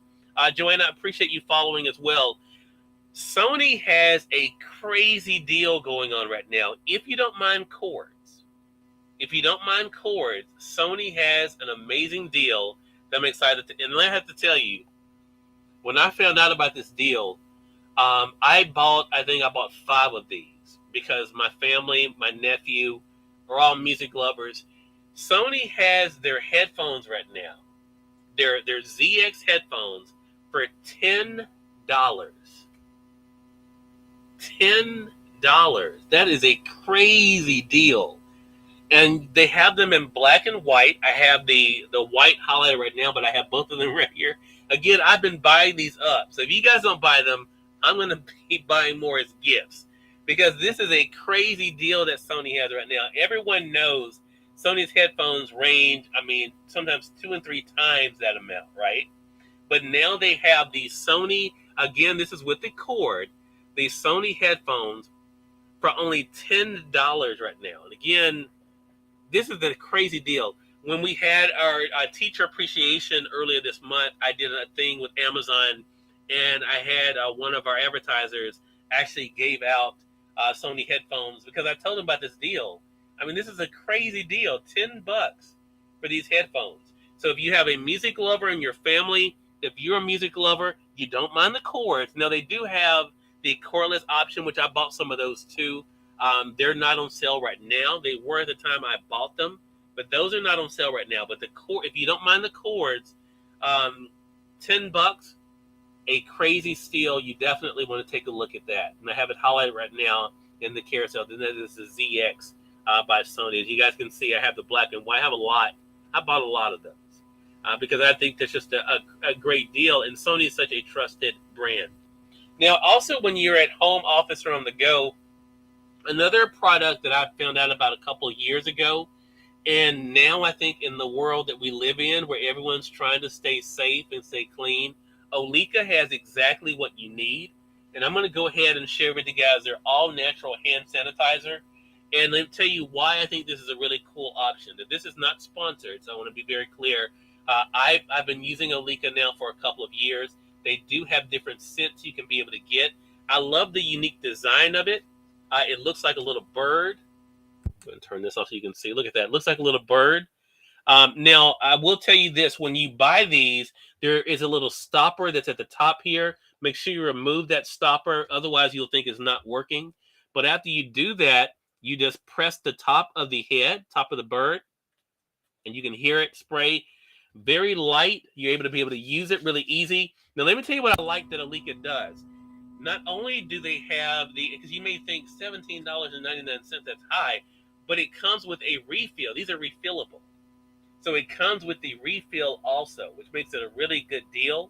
Joanna, I appreciate you following as well. Sony has a crazy deal going on right now. If you don't mind cords, Sony has an amazing deal that I'm excited to. And I have to tell you, when I found out about this deal, I think I bought 5 of these because my family, my nephew, are all music lovers. Sony has their headphones right now. Their ZX headphones for $10. $10. That is a crazy deal. And they have them in black and white. I have the white highlighter right now, but I have both of them right here. Again, I've been buying these up. So if you guys don't buy them, I'm going to be buying more as gifts. Because this is a crazy deal that Sony has right now. Everyone knows Sony's headphones range, sometimes 2 and 3 times that amount, right? But now they have the Sony, again, this is with the cord, the Sony headphones for only $10 right now. And again, this is a crazy deal. When we had our teacher appreciation earlier this month, I did a thing with Amazon, and I had one of our advertisers actually gave out Sony headphones because I told them about this deal. This is a crazy deal, $10 for these headphones. So if you have a music lover in your family, if you're a music lover, you don't mind the cords. Now, they do have the cordless option, which I bought some of those too. They're not on sale right now. They were at the time I bought them, but those are not on sale right now. But the cord, if you don't mind the cords, $10, a crazy steal. You definitely want to take a look at that. And I have it highlighted right now in the carousel. Then this is the ZX by Sony. As you guys can see, I have the black and white. I have a lot. I bought a lot of those because I think that's just a great deal. And Sony is such a trusted brand. Now, also when you're at home, office, or on the go, another product that I found out about a couple of years ago, and now I think in the world that we live in where everyone's trying to stay safe and stay clean, Olika has exactly what you need. And I'm going to go ahead and share with you guys their all-natural hand sanitizer. And let me tell you why I think this is a really cool option. This is not sponsored, so I want to be very clear. I've been using Olika now for a couple of years. They do have different scents you can be able to get. I love the unique design of it. It looks like a little bird. I'm going to turn this off so you can see. Look at that. It looks like a little bird. Now, I will tell you this. When you buy these, there is a little stopper that's at the top here. Make sure you remove that stopper. Otherwise, you'll think it's not working. But after you do that, you just press the top of the head, top of the bird, and you can hear it spray. Very light. You're able to use it really easy. Now, let me tell you what I like that Olika does. Not only do they have because you may think $17.99, that's high, but it comes with a refill. These are refillable. So it comes with the refill also, which makes it a really good deal.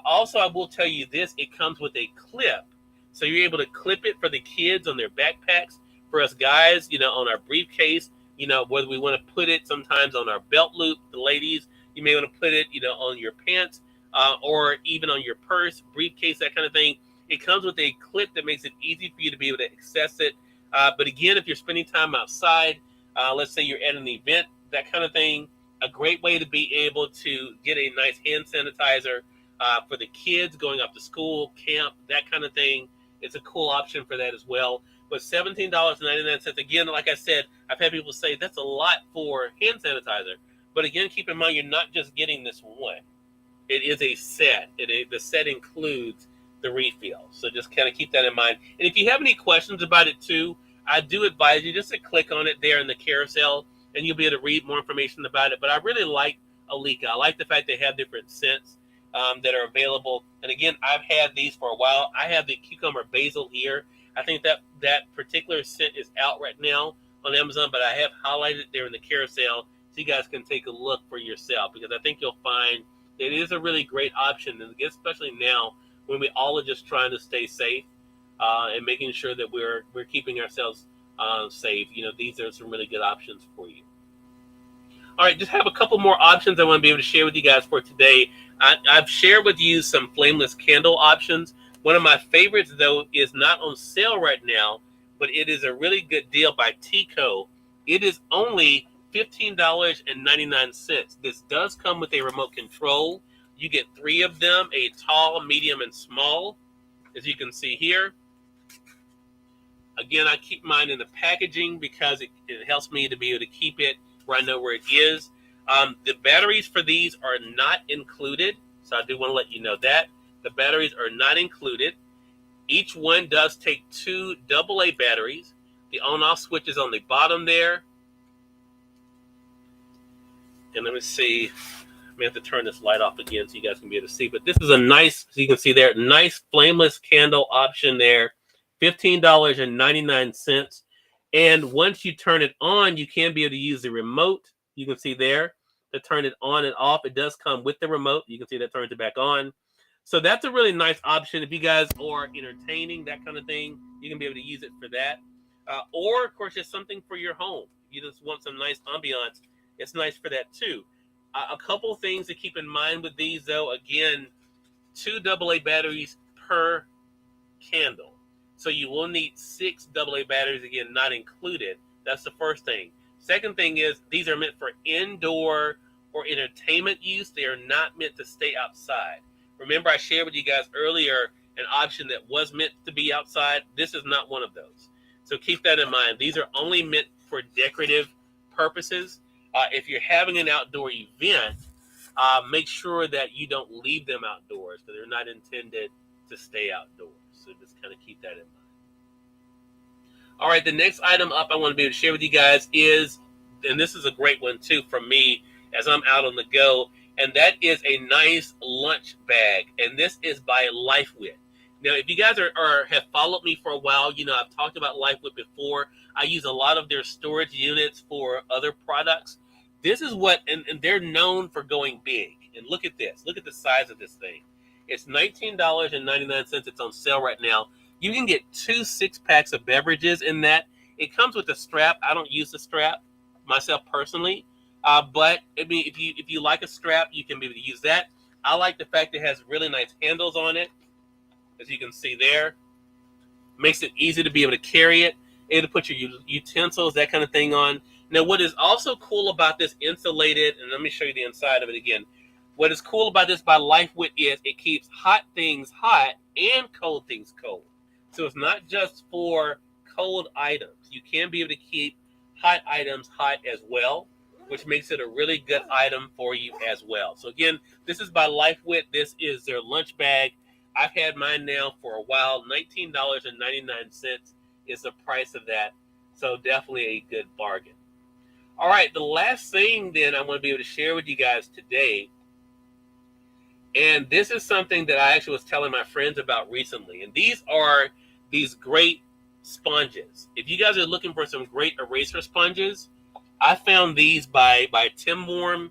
Also, I will tell you this, it comes with a clip. So you're able to clip it for the kids on their backpacks. For us guys, on our briefcase, whether we want to put it sometimes on our belt loop, the ladies, you may want to put it, on your pants or even on your purse, briefcase, that kind of thing. It comes with a clip that makes it easy for you to be able to access it. But again, if you're spending time outside, let's say you're at an event, that kind of thing, a great way to be able to get a nice hand sanitizer for the kids going off to school, camp, that kind of thing. It's a cool option for that as well. But $17.99, again, like I said, I've had people say that's a lot for hand sanitizer. But again, keep in mind, you're not just getting this one. It is a set. The set includes the refill. So just kind of keep that in mind. And if you have any questions about it too, I do advise you just to click on it there in the carousel, and you'll be able to read more information about it. But I really like Olika. I like the fact they have different scents that are available. And again, I've had these for a while. I have the cucumber basil here. I think that particular scent is out right now on Amazon, but I have highlighted it there in the carousel so you guys can take a look for yourself, because I think you'll find it is a really great option, and especially now when we all are just trying to stay safe and making sure that we're keeping ourselves safe. These are some really good options for you. All right, just have a couple more options I want to be able to share with you guys for today. I've shared with you some flameless candle options. One of my favorites, though, is not on sale right now, but it is a really good deal by Tico. It is only $15.99. This does come with a remote control. You get 3 of them, a tall, medium, and small. as you can see here. Again, I keep mine in the packaging because it helps me to be able to keep it where I know where it is. The batteries for these are not included, so I do want to let you know that. The batteries are not included. Each one does take 2 AA batteries. The on-off switch is on the bottom there. And let me see. I may have to turn this light off again so you guys can be able to see. But this is a nice, so you can see there, nice flameless candle option there. $15.99. And once you turn it on, you can be able to use the remote. You can see there to turn it on and off. It does come with the remote. You can see that turns it back on. So that's a really nice option. If you guys are entertaining, that kind of thing, you can be able to use it for that. Or, of course, just something for your home. If you just want some nice ambiance, it's nice for that too. A couple things to keep in mind with these, though. Again, 2 AA batteries per candle. So you will need 6 AA batteries, again, not included. That's the first thing. Second thing is these are meant for indoor or entertainment use. They are not meant to stay outside. Remember, I shared with you guys earlier an option that was meant to be outside. This is not one of those. So keep that in mind. These are only meant for decorative purposes. If you're having an outdoor event, make sure that you don't leave them outdoors because they're not intended to stay outdoors. So just kind of keep that in mind. All right, the next item up I want to be able to share with you guys is, and this is a great one too from me as I'm out on the go, and that is a nice lunch bag. And this is by LifeWit. Now, if you guys have followed me for a while, you know I've talked about LifeWit before. I use a lot of their storage units for other products. This is what, and they're known for going big. And look at this. Look at the size of this thing. It's $19.99. It's on sale right now. You can get 2 6-packs of beverages in that. It comes with a strap. I don't use the strap myself personally. But I mean, if you like a strap, you can be able to use that. I like the fact it has really nice handles on it, as you can see there. Makes it easy to be able to carry it, able to put your utensils, that kind of thing on. Now, what is also cool about this insulated, and let me show you the inside of it again. What is cool about this by LifeWit is it keeps hot things hot and cold things cold. So it's not just for cold items. You can be able to keep hot items hot as well, which makes it a really good item for you as well. So again, this is by LifeWit. This is their lunch bag. I've had mine now for a while. $19.99 is the price of that. So definitely a good bargain. All right, the last thing then I want to be able to share with you guys today, and this is something that I actually was telling my friends about recently, and these are these great sponges. If you guys are looking for some great eraser sponges, I found these by Tim Worm.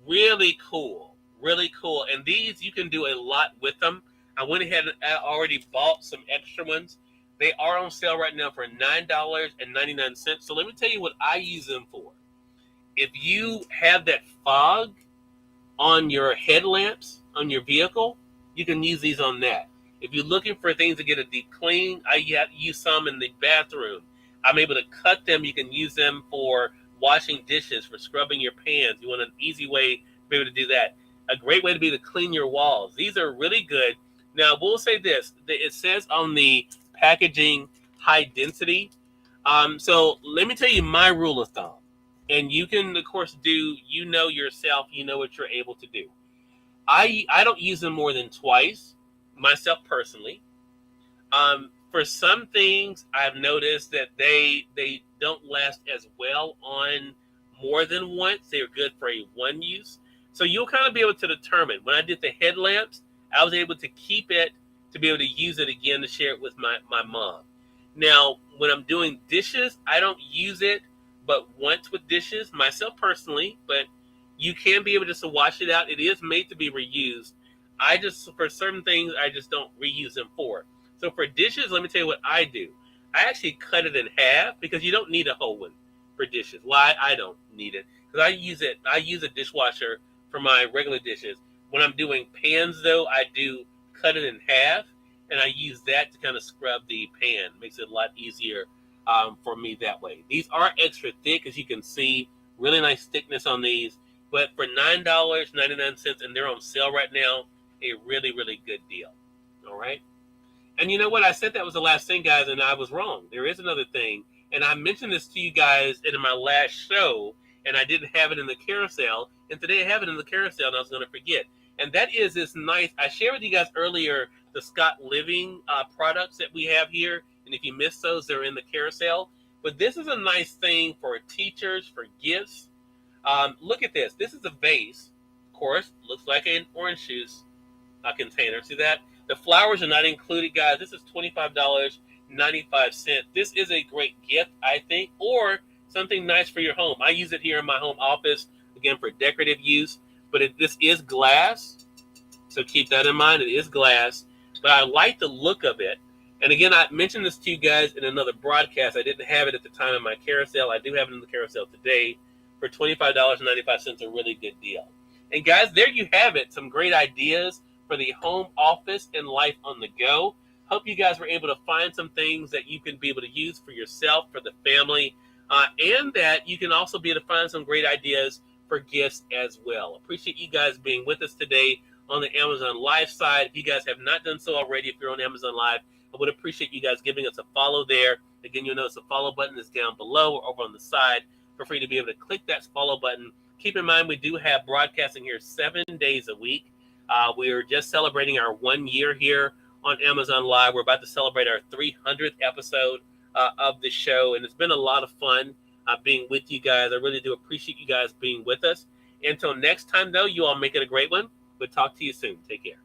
Really cool, really cool. And these, you can do a lot with them. I went ahead and I already bought some extra ones. They are on sale right now for $9.99. So let me tell you what I use them for. If you have that fog on your headlamps on your vehicle, you can use these on that. If you're looking for things to get a deep clean, I use some in the bathroom. I'm able to cut them. You can use them for washing dishes, for scrubbing your pans. You want an easy way to be able to do that. A great way to be able to clean your walls. These are really good. Now, we'll say this. It says on the packaging high density. So let me tell you my rule of thumb. And you can, of course, do, you know yourself, you know what you're able to do. I don't use them more than twice, myself personally. For some things, I've noticed that they don't last as well on more than once. They're good for a one use. So you'll kind of be able to determine. When I did the headlamps, I was able to keep it to be able to use it again to share it with my mom. Now, when I'm doing dishes, I don't use it but once with dishes, myself personally, but you can be able just to wash it out. It is made to be reused. I just, for certain things, I just don't reuse them for. So for dishes, let me tell you what I do. I actually cut it in half because you don't need a whole one for dishes. Why? I don't need it because I use a dishwasher for my regular dishes. When I'm doing pans, though, I do cut it in half, and I use that to kind of scrub the pan. It makes it a lot easier for me that way. These are extra thick, as you can see. Really nice thickness on these. But for $9.99, and they're on sale right now, a really, really good deal. All right? And you know what? I said that was the last thing, guys, and I was wrong. There is another thing. And I mentioned this to you guys in my last show, and I didn't have it in the carousel. And today I have it in the carousel, and I was going to forget. And that is this nice, I shared with you guys earlier the Scott Living products that we have here. And if you missed those, they're in the carousel. But this is a nice thing for teachers, for gifts. Look at this. This is a vase. Of course, looks like an orange juice container. See that? The flowers are not included, guys. This is $25.95. This is a great gift, I think, or something nice for your home. I use it here in my home office, again, for decorative use. But this is glass, so keep that in mind. It is glass, but I like the look of it. And again, I mentioned this to you guys in another broadcast. I didn't have it at the time in my carousel. I do have it in the carousel today for $25.95, a really good deal. And guys, there you have it. Some great ideas for the home office and life on the go. Hope you guys were able to find some things that you can be able to use for yourself, for the family, and that you can also be able to find some great ideas for gifts as well. Appreciate you guys being with us today on the Amazon Live side. If you guys have not done so already, if you're on Amazon Live, I would appreciate you guys giving us a follow there. Again, you'll notice the follow button is down below or over on the side. Feel free to be able to click that follow button. Keep in mind, we do have broadcasting here 7 days a week. We are just celebrating our 1 year here on Amazon Live. We're about to celebrate our 300th episode of the show, and it's been a lot of fun being with you guys. I really do appreciate you guys being with us. Until next time, though, you all make it a great one. We'll talk to you soon. Take care.